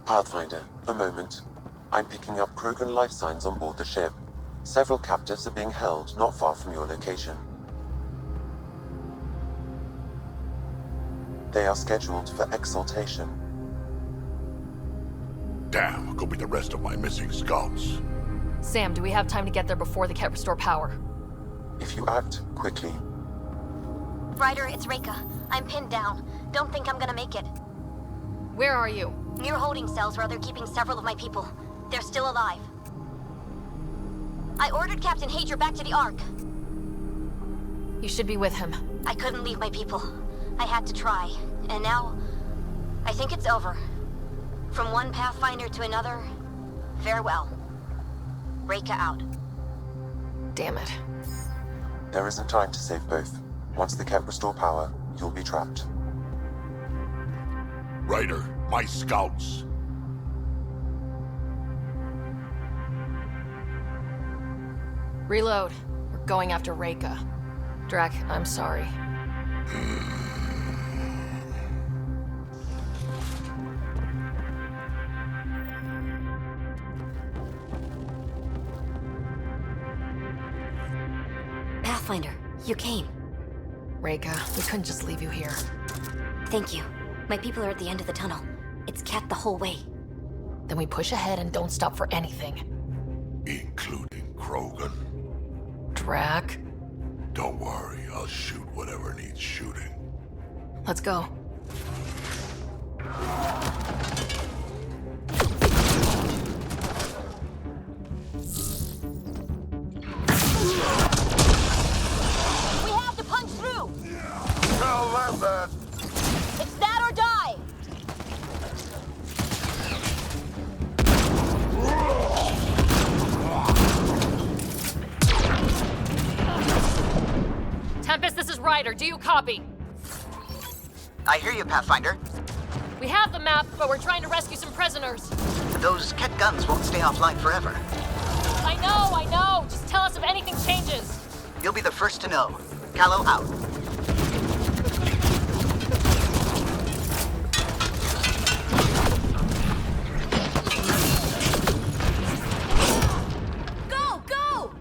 [SPEAKER 6] Pathfinder, a moment. I'm picking up Krogan life signs on board the ship. Several captives are being held not far from your location. They are scheduled for exaltation.
[SPEAKER 4] Damn, go be the rest of my missing scouts.
[SPEAKER 3] Sam, do we have time to get there before the Ket restore power?
[SPEAKER 6] If you act quickly.
[SPEAKER 11] Ryder, it's Reika. I'm pinned down. Don't think I'm gonna make it.
[SPEAKER 3] Where are you?
[SPEAKER 11] Near holding cells where they're keeping several of my people. They're still alive. I ordered Captain Hager back to the Ark.
[SPEAKER 3] You should be with him.
[SPEAKER 11] I couldn't leave my people. I had to try. And now, I think it's over. From one Pathfinder to another, farewell. Reika out.
[SPEAKER 3] Damn it.
[SPEAKER 6] There isn't time to save both. Once the Ket restore power, you'll be trapped.
[SPEAKER 4] Ryder, my scouts.
[SPEAKER 3] Reload. We're going after Reika. Drac, I'm sorry.
[SPEAKER 11] Pathfinder, you came.
[SPEAKER 3] Reika, we couldn't just leave you here.
[SPEAKER 11] Thank you. My people are at the end of the tunnel. It's Ket the whole way.
[SPEAKER 3] Then we push ahead and don't stop for anything.
[SPEAKER 4] Including Krogan?
[SPEAKER 3] Drac?
[SPEAKER 4] Don't worry, I'll shoot whatever needs shooting.
[SPEAKER 3] Let's go.
[SPEAKER 11] We have to punch through!
[SPEAKER 4] Tell them that!
[SPEAKER 11] It's that or die!
[SPEAKER 3] Tempest, this is Ryder. Do you copy?
[SPEAKER 8] I hear you, Pathfinder.
[SPEAKER 3] We have the map, but we're trying to rescue some prisoners.
[SPEAKER 8] Those Ket guns won't stay offline forever.
[SPEAKER 3] I know. Just tell us if anything changes.
[SPEAKER 8] You'll be the first to know. Callow out.
[SPEAKER 11] Go! Go!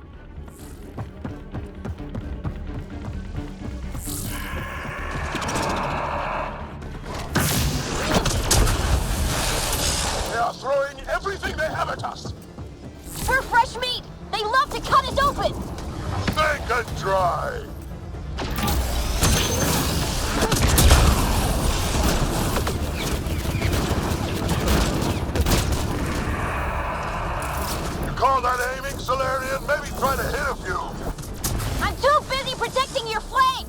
[SPEAKER 4] They are throwing everything they have at us!
[SPEAKER 11] We're fresh meat! They love to cut us open!
[SPEAKER 4] Make and dry! You call that aiming, Salarian? Maybe try to hit a few.
[SPEAKER 11] I'm too busy protecting your flank!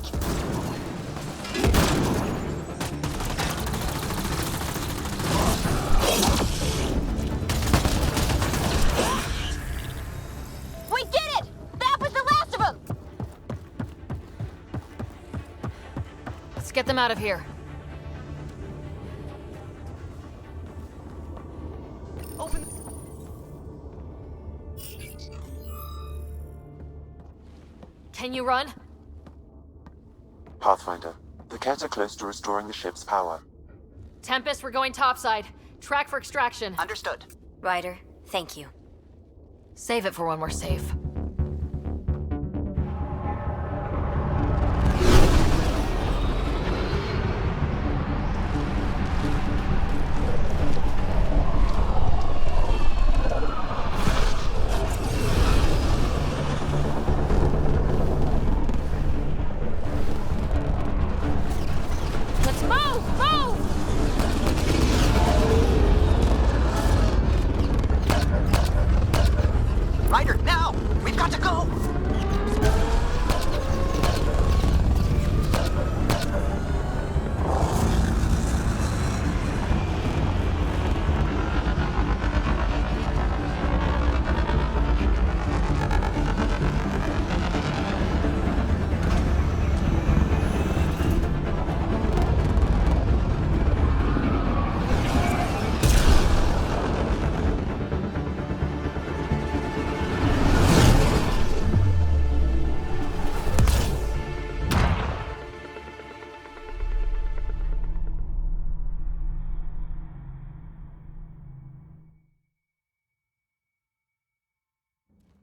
[SPEAKER 11] We did it! That was the last of them!
[SPEAKER 3] Let's get them out of here. Open. Can you run?
[SPEAKER 6] Pathfinder, the Ket are close to restoring the ship's power.
[SPEAKER 3] Tempest, we're going topside. Track for extraction.
[SPEAKER 8] Understood.
[SPEAKER 11] Ryder, thank you.
[SPEAKER 3] Save it for when we're safe. Let's move! Move!
[SPEAKER 8] Ryder, now! We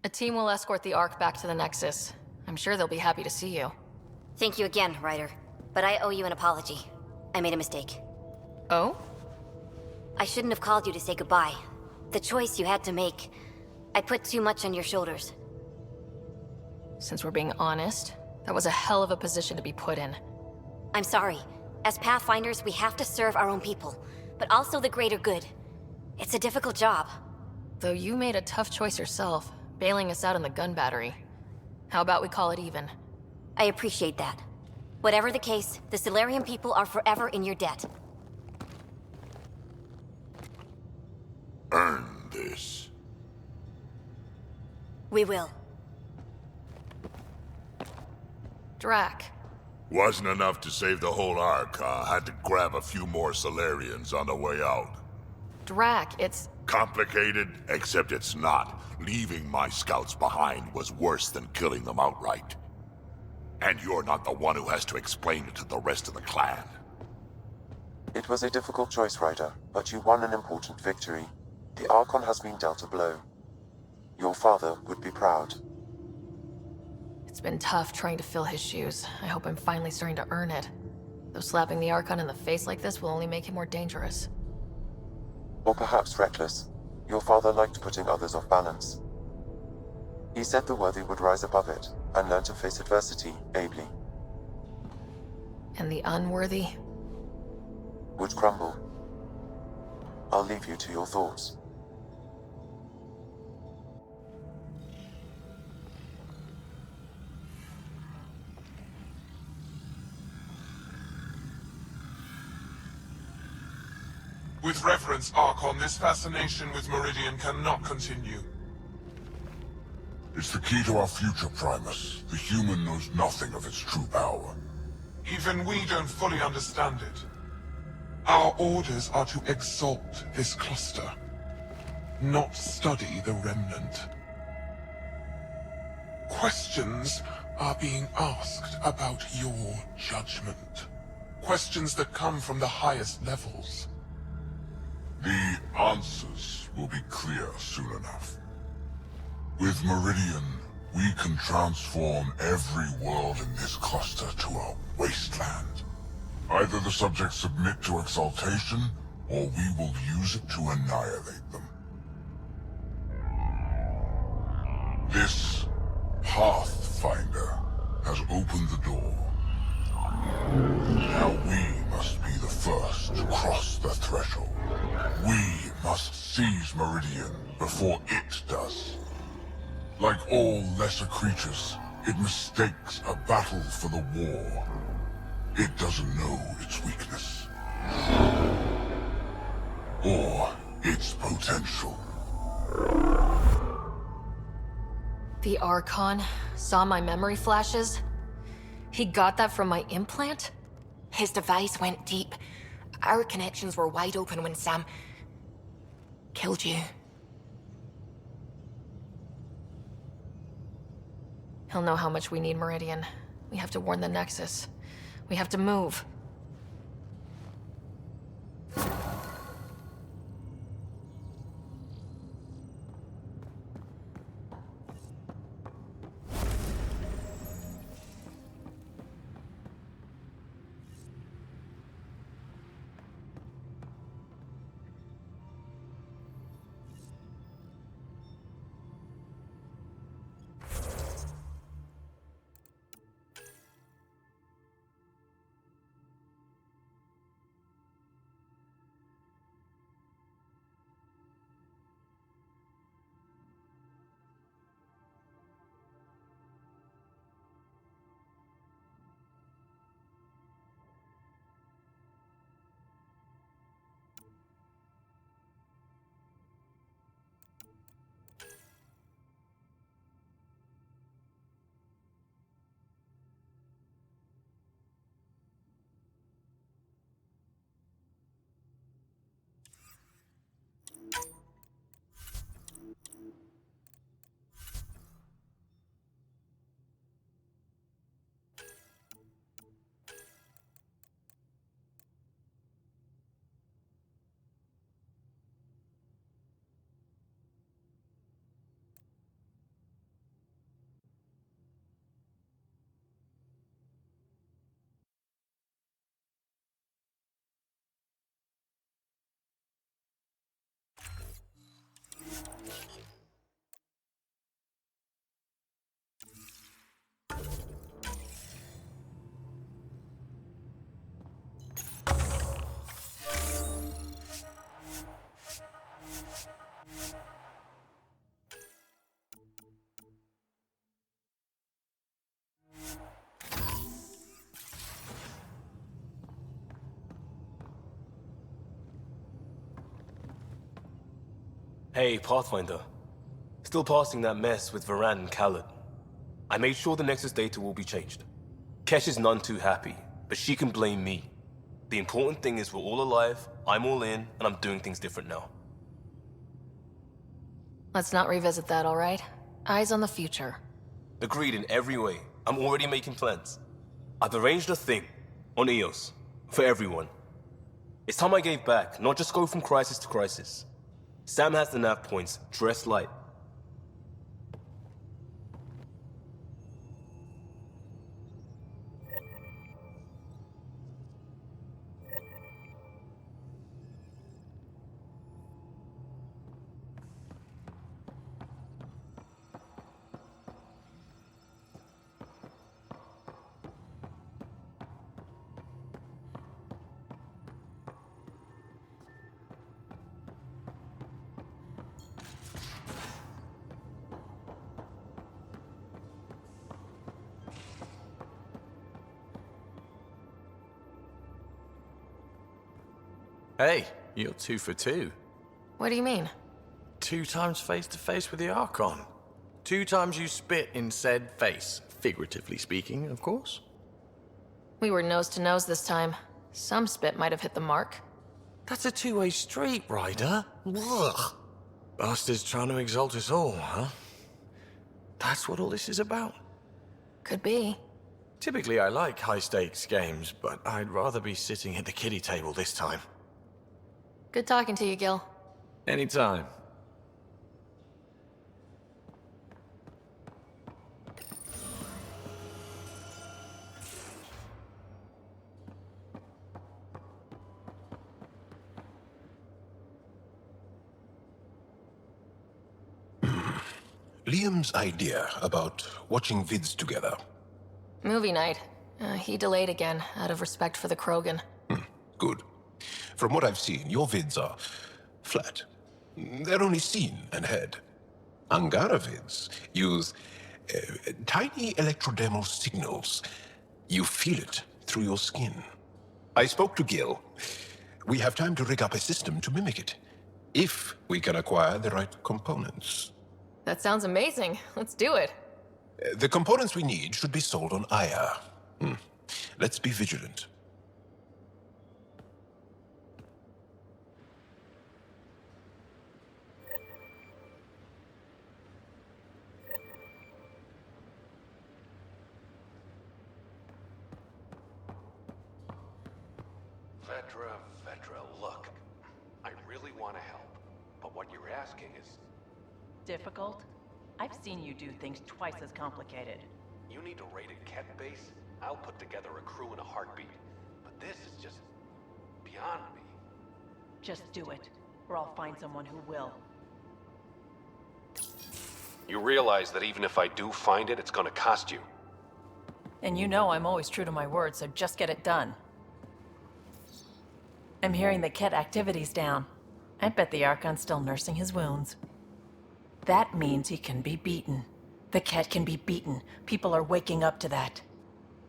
[SPEAKER 3] A team will escort the Ark back to the Nexus. I'm sure they'll be happy to see you.
[SPEAKER 11] Thank you again, Ryder. But I owe you an apology. I made a mistake.
[SPEAKER 3] Oh?
[SPEAKER 11] I shouldn't have called you to say goodbye. The choice you had to make. I put too much on your shoulders.
[SPEAKER 3] Since we're being honest, that was a hell of a position to be put in.
[SPEAKER 11] I'm sorry. As Pathfinders, we have to serve our own people, but also the greater good. It's a difficult job.
[SPEAKER 3] Though you made a tough choice yourself, bailing us out in the gun battery. How about we call it even?
[SPEAKER 11] I appreciate that. Whatever the case, the Salarian people are forever in your debt.
[SPEAKER 4] Earn this.
[SPEAKER 11] We will.
[SPEAKER 3] Drac.
[SPEAKER 4] Wasn't enough to save the whole Ark, huh? Had to grab a few more Salarians on the way out.
[SPEAKER 3] Drac, it's...
[SPEAKER 4] Complicated, except it's not. Leaving my scouts behind was worse than killing them outright. And you're not the one who has to explain it to the rest of the clan.
[SPEAKER 6] It was a difficult choice, Ryder, but you won an important victory. The Archon has been dealt a blow. Your father would be proud.
[SPEAKER 3] It's been tough trying to fill his shoes. I hope I'm finally starting to earn it. Though slapping the Archon in the face like this will only make him more dangerous.
[SPEAKER 6] Or perhaps reckless. Your father liked putting others off balance. He said the worthy would rise above it and learn to face adversity ably.
[SPEAKER 3] And the unworthy?
[SPEAKER 6] Would crumble. I'll leave you to your thoughts.
[SPEAKER 13] With reverence, Archon, this fascination with Meridian cannot continue. It's the key to our future, Primus. The human knows nothing of its true power. Even we don't fully understand it. Our orders are to exalt this cluster, not study the remnant. Questions are being asked about your judgment. Questions that come from the highest levels. The answers will be clear soon enough. With Meridian, we can transform every world in this cluster to a wasteland. Either the subjects submit to exaltation, or we will use it to annihilate them. This Pathfinder has opened the door. Now we must be the first to cross the threshold. We must seize Meridian before it does. Like all lesser creatures, it mistakes a battle for the war. It doesn't know its weakness. Or its potential.
[SPEAKER 3] The Archon saw my memory flashes? He got that from my implant?
[SPEAKER 2] His device went deep. Our connections were wide open when Sam killed you.
[SPEAKER 3] He'll know how much we need Meridian. We have to warn the Nexus. We have to move.
[SPEAKER 15] Hey, Pathfinder. Still passing that mess with Varan and Khaled. I made sure the Nexus data will be changed. Kesh is none too happy, but she can blame me. The important thing is we're all alive, I'm all in, and I'm doing things different now.
[SPEAKER 3] Let's not revisit that, all right? Eyes on the future.
[SPEAKER 15] Agreed in every way. I'm already making plans. I've arranged a thing on EOS for everyone. It's time I gave back, not just go from crisis to crisis. Sam has the nav points, dress light.
[SPEAKER 16] Hey, you're 2 for 2.
[SPEAKER 3] What do you mean?
[SPEAKER 16] 2 times face-to-face with the Archon. 2 times you spit in said face. Figuratively speaking, of course.
[SPEAKER 3] We were nose to nose this time. Some spit might have hit the mark.
[SPEAKER 16] That's a 2-way street, Ryder. Ugh. Bastards trying to exalt us all, huh? That's what all this is about.
[SPEAKER 3] Could be.
[SPEAKER 16] Typically, I like high-stakes games, but I'd rather be sitting at the kiddie table this time.
[SPEAKER 3] Good talking to you, Gil.
[SPEAKER 16] Anytime.
[SPEAKER 5] Liam's idea about watching vids together.
[SPEAKER 3] Movie night. He delayed again, out of respect for the Krogan.
[SPEAKER 5] Good. From what I've seen, your vids are flat. They're only seen and heard. Angara vids use tiny electrodermal signals. You feel it through your skin. I spoke to Gil. We have time to rig up a system to mimic it, if we can acquire the right components.
[SPEAKER 3] That sounds amazing. Let's do it.
[SPEAKER 5] The components we need should be sold on Aya. Let's be vigilant.
[SPEAKER 17] Vedra, look. I really want to help, but what you're asking is...
[SPEAKER 18] Difficult? I've seen you do things twice as complicated.
[SPEAKER 17] You need a rated Ket base? I'll put together a crew in a heartbeat. But this is just... beyond me.
[SPEAKER 18] Just do it, or I'll find someone who will.
[SPEAKER 17] You realize that even if I do find it, it's gonna cost you.
[SPEAKER 18] And you know I'm always true to my word, so just get it done. I'm hearing the Ket activity's down. I bet the Archon's still nursing his wounds. That means he can be beaten. The Ket can be beaten. People are waking up to that.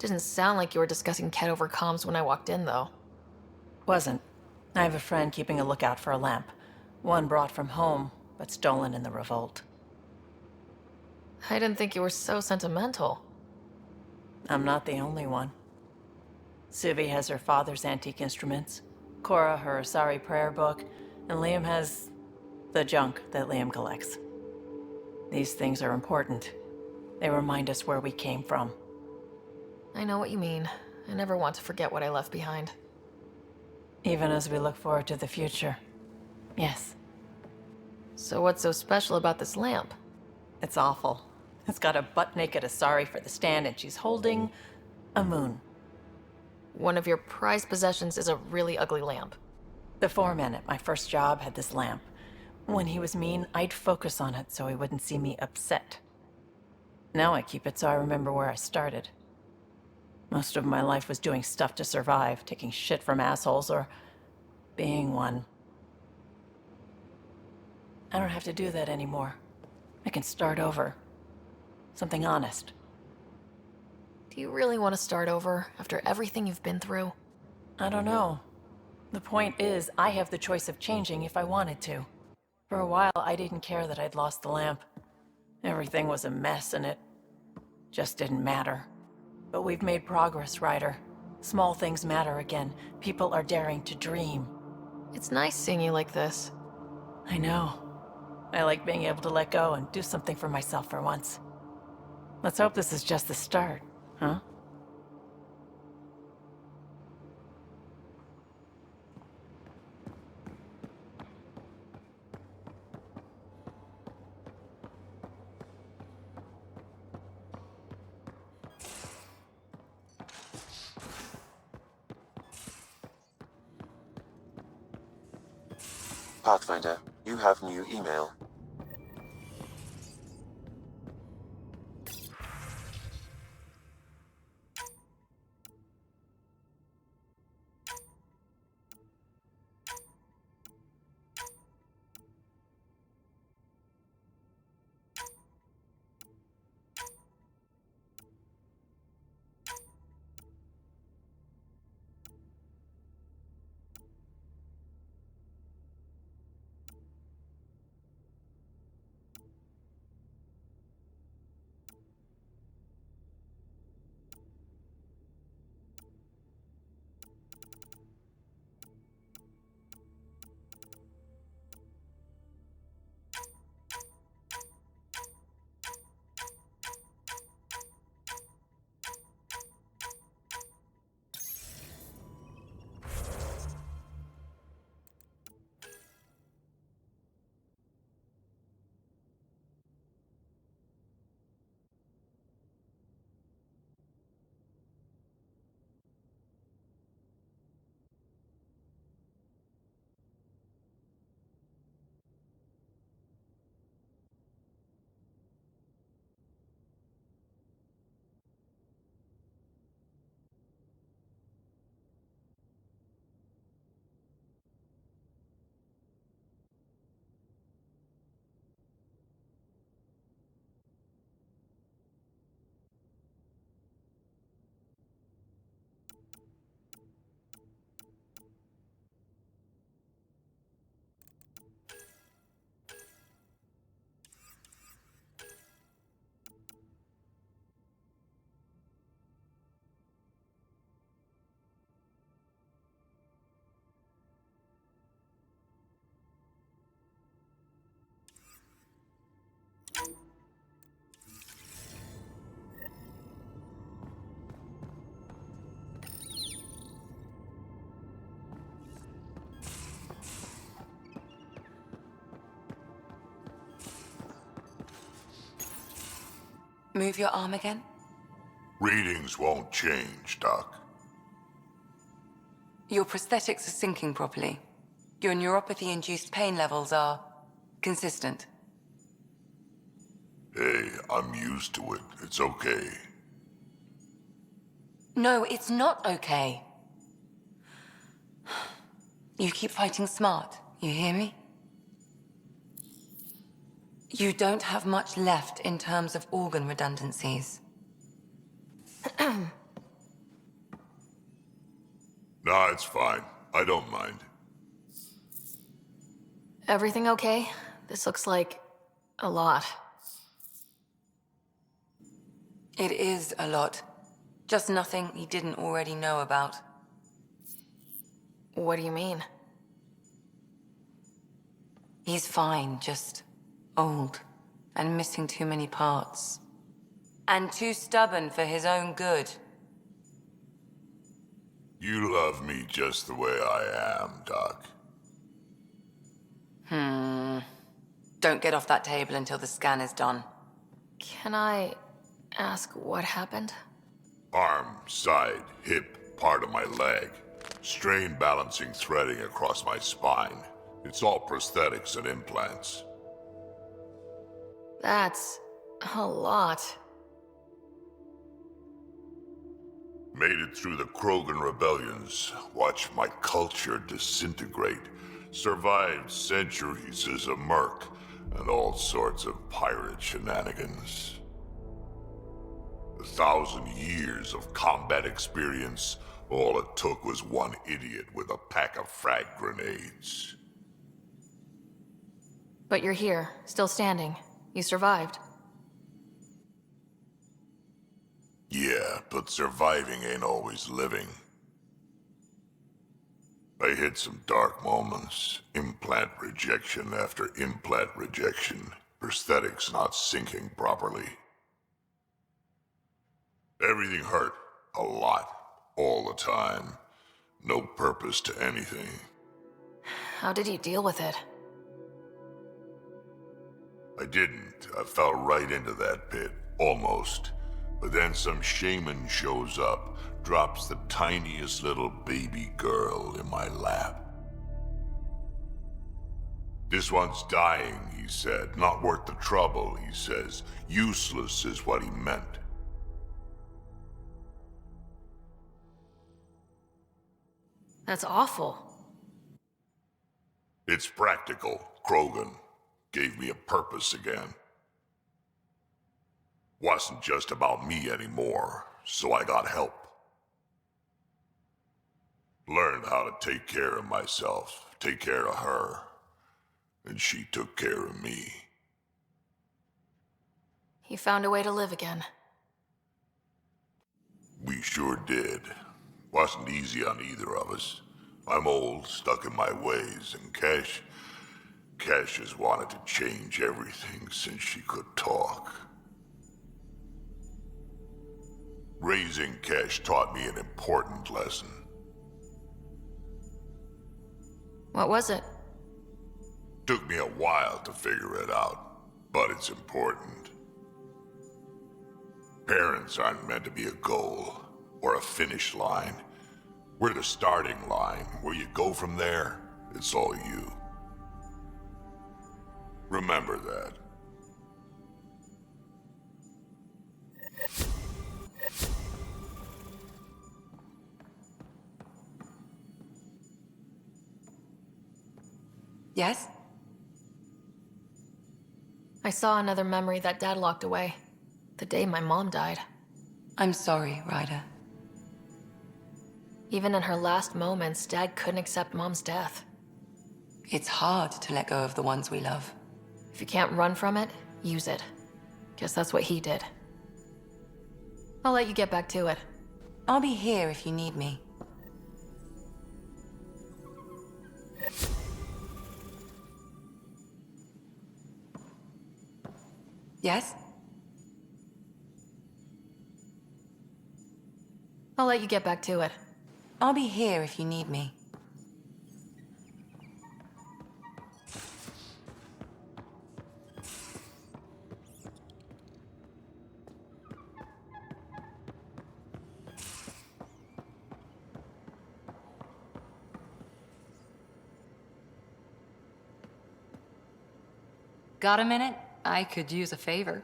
[SPEAKER 3] Didn't sound like you were discussing Ket over comms when I walked in, though.
[SPEAKER 18] Wasn't. I have a friend keeping a lookout for a lamp. One brought from home, but stolen in the revolt.
[SPEAKER 3] I didn't think you were so sentimental.
[SPEAKER 18] I'm not the only one. Suvi has her father's antique instruments, Cora her Asari prayer book, and Liam has the junk that Liam collects. These things are important. They remind us where we came from.
[SPEAKER 3] I know what you mean. I never want to forget what I left behind.
[SPEAKER 18] Even as we look forward to the future. Yes.
[SPEAKER 3] So what's so special about this lamp?
[SPEAKER 18] It's awful. It's got a butt-naked Asari for the stand, and she's holding a moon.
[SPEAKER 3] One of your prized possessions is a really ugly lamp.
[SPEAKER 18] The foreman at my first job had this lamp. When he was mean, I'd focus on it so he wouldn't see me upset. Now I keep it so I remember where I started. Most of my life was doing stuff to survive, taking shit from assholes, or being one. I don't have to do that anymore. I can start over. Something honest.
[SPEAKER 3] Do you really want to start over after everything you've been through?
[SPEAKER 18] I don't know. The point is, I have the choice of changing if I wanted to. For a while, I didn't care that I'd lost the lamp. Everything was a mess and it just didn't matter. But we've made progress, Ryder. Small things matter again. People are daring to dream.
[SPEAKER 3] It's nice seeing you like this.
[SPEAKER 18] I know. I like being able to let go and do something for myself for once. Let's hope this is just the start, huh?
[SPEAKER 6] Pathfinder, you have new email.
[SPEAKER 2] Move your arm again?
[SPEAKER 4] Readings won't change, Doc.
[SPEAKER 2] Your prosthetics are syncing properly. Your neuropathy-induced pain levels are consistent.
[SPEAKER 4] Hey, I'm used to it. It's okay.
[SPEAKER 2] No, it's not okay. You keep fighting smart, you hear me? You don't have much left in terms of organ redundancies.
[SPEAKER 4] Nah, it's fine. I don't mind.
[SPEAKER 3] Everything okay? This looks like a lot.
[SPEAKER 2] It is a lot. Just nothing he didn't already know about.
[SPEAKER 3] What do you mean?
[SPEAKER 2] He's fine, just old and missing too many parts. And too stubborn for his own good.
[SPEAKER 4] You love me just the way I am, Doc.
[SPEAKER 2] Don't get off that table until the scan is done.
[SPEAKER 3] Can I ask what happened?
[SPEAKER 4] Arm, side, hip, part of my leg. Strain balancing threading across my spine. It's all prosthetics and implants.
[SPEAKER 3] That's a lot.
[SPEAKER 4] Made it through the Krogan rebellions. Watched my culture disintegrate. Survived centuries as a merc. And all sorts of pirate shenanigans. 1,000 years of combat experience. All it took was one idiot with a pack of frag grenades.
[SPEAKER 3] But you're here, still standing. You survived.
[SPEAKER 4] Yeah, but surviving ain't always living. I hit some dark moments. Implant rejection after implant rejection. Prosthetics not syncing properly. Everything hurt. A lot. All the time. No purpose to anything.
[SPEAKER 3] How did you deal with it?
[SPEAKER 4] I didn't. I fell right into that pit. Almost. But then some shaman shows up, drops the tiniest little baby girl in my lap. This one's dying, he said. Not worth the trouble, he says. Useless is what he meant.
[SPEAKER 3] That's awful.
[SPEAKER 4] It's practical. Krogan gave me a purpose again. Wasn't just about me anymore, so I got help. Learned how to take care of myself, take care of her. And she took care of me.
[SPEAKER 3] You found a way to live again.
[SPEAKER 4] We sure did. Wasn't easy on either of us. I'm old, stuck in my ways, and Cash has wanted to change everything since she could talk. Raising Cash taught me an important lesson.
[SPEAKER 3] What was it?
[SPEAKER 4] Took me a while to figure it out, but it's important. Parents aren't meant to be a goal, or a finish line. We're the starting line. Where you go from there, it's all you. Remember that.
[SPEAKER 2] Yes?
[SPEAKER 3] I saw another memory that Dad locked away. The day my mom died.
[SPEAKER 2] I'm sorry, Ryder.
[SPEAKER 3] Even in her last moments, Dad couldn't accept Mom's death.
[SPEAKER 2] It's hard to let go of the ones we love.
[SPEAKER 3] If you can't run from it, use it. Guess that's what he did. I'll let you get back to it.
[SPEAKER 2] I'll be here if you need me. Yes?
[SPEAKER 3] I'll let you get back to it.
[SPEAKER 2] I'll be here if you need me.
[SPEAKER 19] Got a minute? I could use a favor.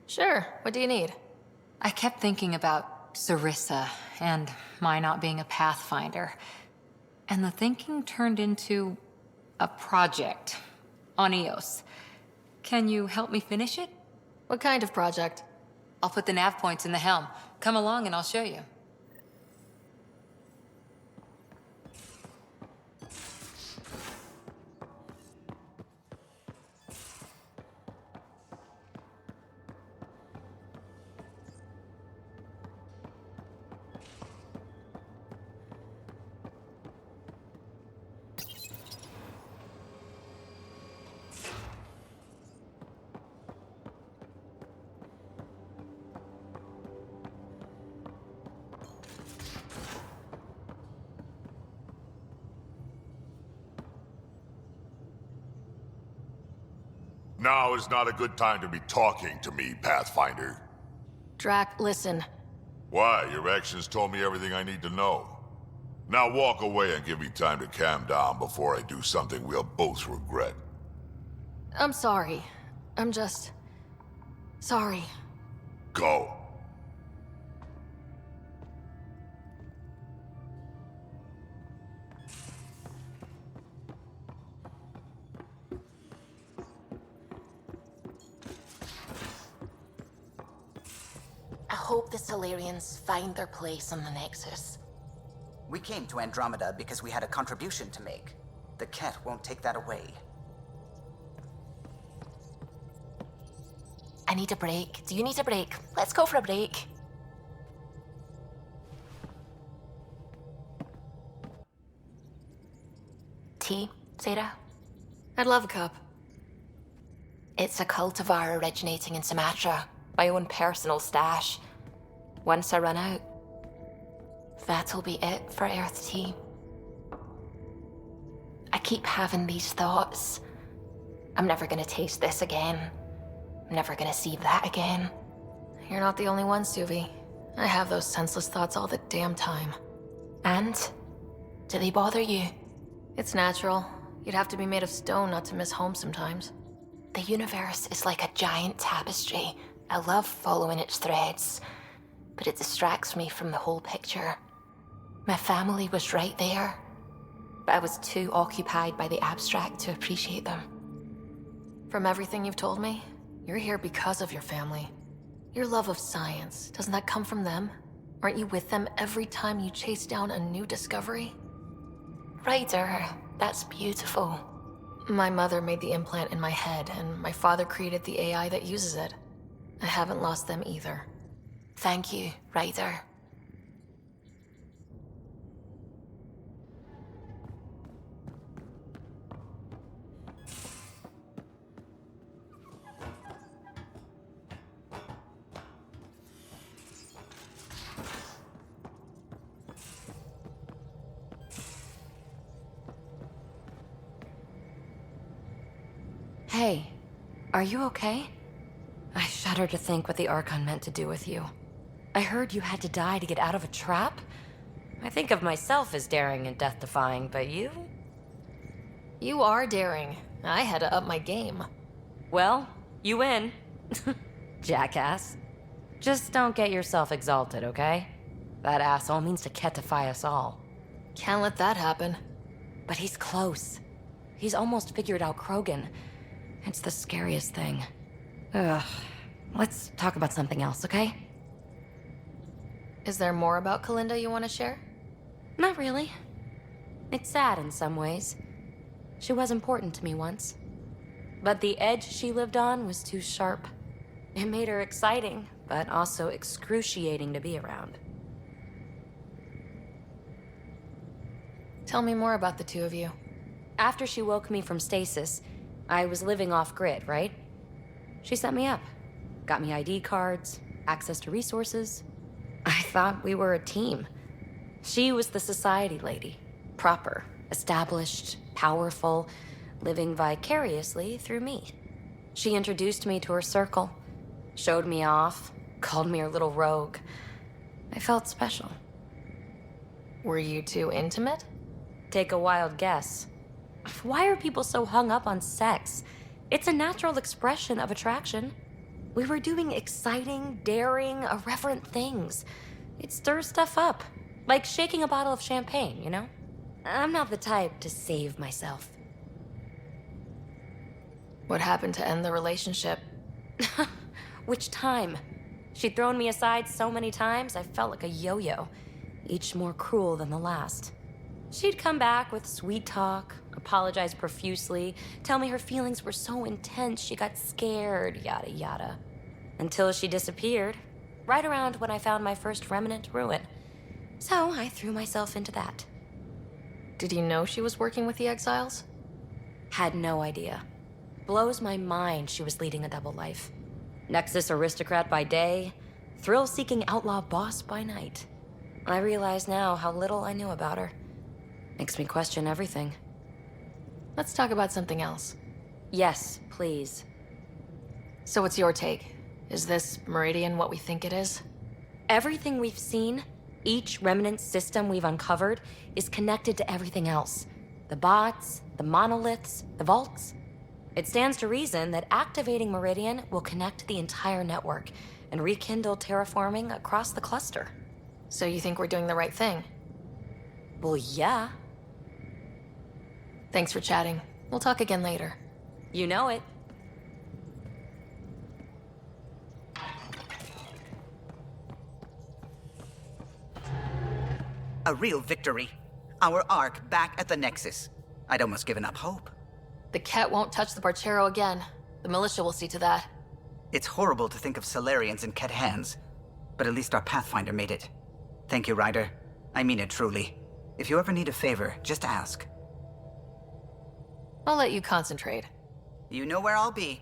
[SPEAKER 3] Sure, what do you need?
[SPEAKER 19] I kept thinking about Sarissa and my not being a Pathfinder. And the thinking turned into a project on Eos. Can you help me finish it?
[SPEAKER 3] What kind of project?
[SPEAKER 19] I'll put the nav points in the helm. Come along and I'll show you.
[SPEAKER 4] Now is not a good time to be talking to me, Pathfinder.
[SPEAKER 3] Drac, listen.
[SPEAKER 4] Why? Your actions told me everything I need to know. Now walk away and give me time to calm down before I do something we'll both regret.
[SPEAKER 3] I'm sorry. I'm just... sorry.
[SPEAKER 4] Go.
[SPEAKER 10] I hope the Salarians find their place on the Nexus.
[SPEAKER 8] We came to Andromeda because we had a contribution to make. The Ket won't take that away.
[SPEAKER 3] I need a break. Do you need a break? Let's go for a break. Tea, Sarah? I'd love a cup. It's a cultivar originating in Sumatra. My own personal stash. Once I run out, that'll be it for Earth tea. I keep having these thoughts. I'm never gonna taste this again. I'm never gonna see that again. You're not the only one, Suvi. I have those senseless thoughts all the damn time. And? Do they bother you? It's natural. You'd have to be made of stone not to miss home sometimes. The universe is like a giant tapestry. I love following its threads, but it distracts me from the whole picture. My family was right there, but I was too occupied by the abstract to appreciate them. From everything you've told me, you're here because of your family. Your love of science, doesn't that come from them? Aren't you with them every time you chase down a new discovery? Ryder, that's beautiful. My mother made the implant in my head, and my father created the AI that uses it. I haven't lost them either. Thank you, Ryder.
[SPEAKER 2] Hey, are you okay? I shudder to think what the Archon meant to do with you. I heard you had to die to get out of a trap? I think of myself as daring and death-defying, but you?
[SPEAKER 3] You are daring. I had to up my game.
[SPEAKER 2] Well, you win. Jackass. Just don't get yourself exalted, okay? That asshole means to ketify us all.
[SPEAKER 3] Can't let that happen.
[SPEAKER 2] But he's close. He's almost figured out Krogan. It's the scariest thing. Ugh. Let's talk about something else, okay?
[SPEAKER 3] Is there more about Kalinda you want to share?
[SPEAKER 2] Not really. It's sad in some ways. She was important to me once. But the edge she lived on was too sharp. It made her exciting, but also excruciating to be around.
[SPEAKER 3] Tell me more about the two of you.
[SPEAKER 2] After she woke me from stasis, I was living off-grid, right? She set me up. Got me ID cards, access to resources. I thought we were a team. She was the society lady. Proper, established, powerful, living vicariously through me. She introduced me to her circle, showed me off, called me her little rogue. I felt special.
[SPEAKER 3] Were you two intimate?
[SPEAKER 2] Take a wild guess. Why are people so hung up on sex? It's a natural expression of attraction. We were doing exciting, daring, irreverent things. It stirs stuff up, like shaking a bottle of champagne, you know? I'm not the type to save myself.
[SPEAKER 3] What happened to end the relationship?
[SPEAKER 2] Which time? She'd thrown me aside so many times, I felt like a yo-yo, each more cruel than the last. She'd come back with sweet talk, apologize profusely, tell me her feelings were so intense she got scared, yada yada. Until she disappeared, right around when I found my first remnant ruin. So I threw myself into that.
[SPEAKER 3] Did you know she was working with the Exiles?
[SPEAKER 2] Had no idea. Blows my mind she was leading a double life. Nexus aristocrat by day, thrill-seeking outlaw boss by night. I realize now how little I knew about her. Makes me question everything.
[SPEAKER 3] Let's talk about something else.
[SPEAKER 2] Yes, please.
[SPEAKER 3] So what's your take? Is this Meridian what we think it is?
[SPEAKER 2] Everything we've seen, each remnant system we've uncovered, is connected to everything else. The bots, the monoliths, the vaults. It stands to reason that activating Meridian will connect the entire network and rekindle terraforming across the cluster.
[SPEAKER 3] So you think we're doing the right thing?
[SPEAKER 2] Well, yeah.
[SPEAKER 3] Thanks for chatting. We'll talk again later.
[SPEAKER 2] You know it.
[SPEAKER 8] A real victory. Our Ark back at the Nexus. I'd almost given up hope.
[SPEAKER 3] The Ket won't touch the Parchero again. The militia will see to that.
[SPEAKER 8] It's horrible to think of Salarians in Ket hands, but at least our Pathfinder made it. Thank you, Ryder. I mean it truly. If you ever need a favor, just ask.
[SPEAKER 18] I'll let you concentrate.
[SPEAKER 8] You know where I'll be.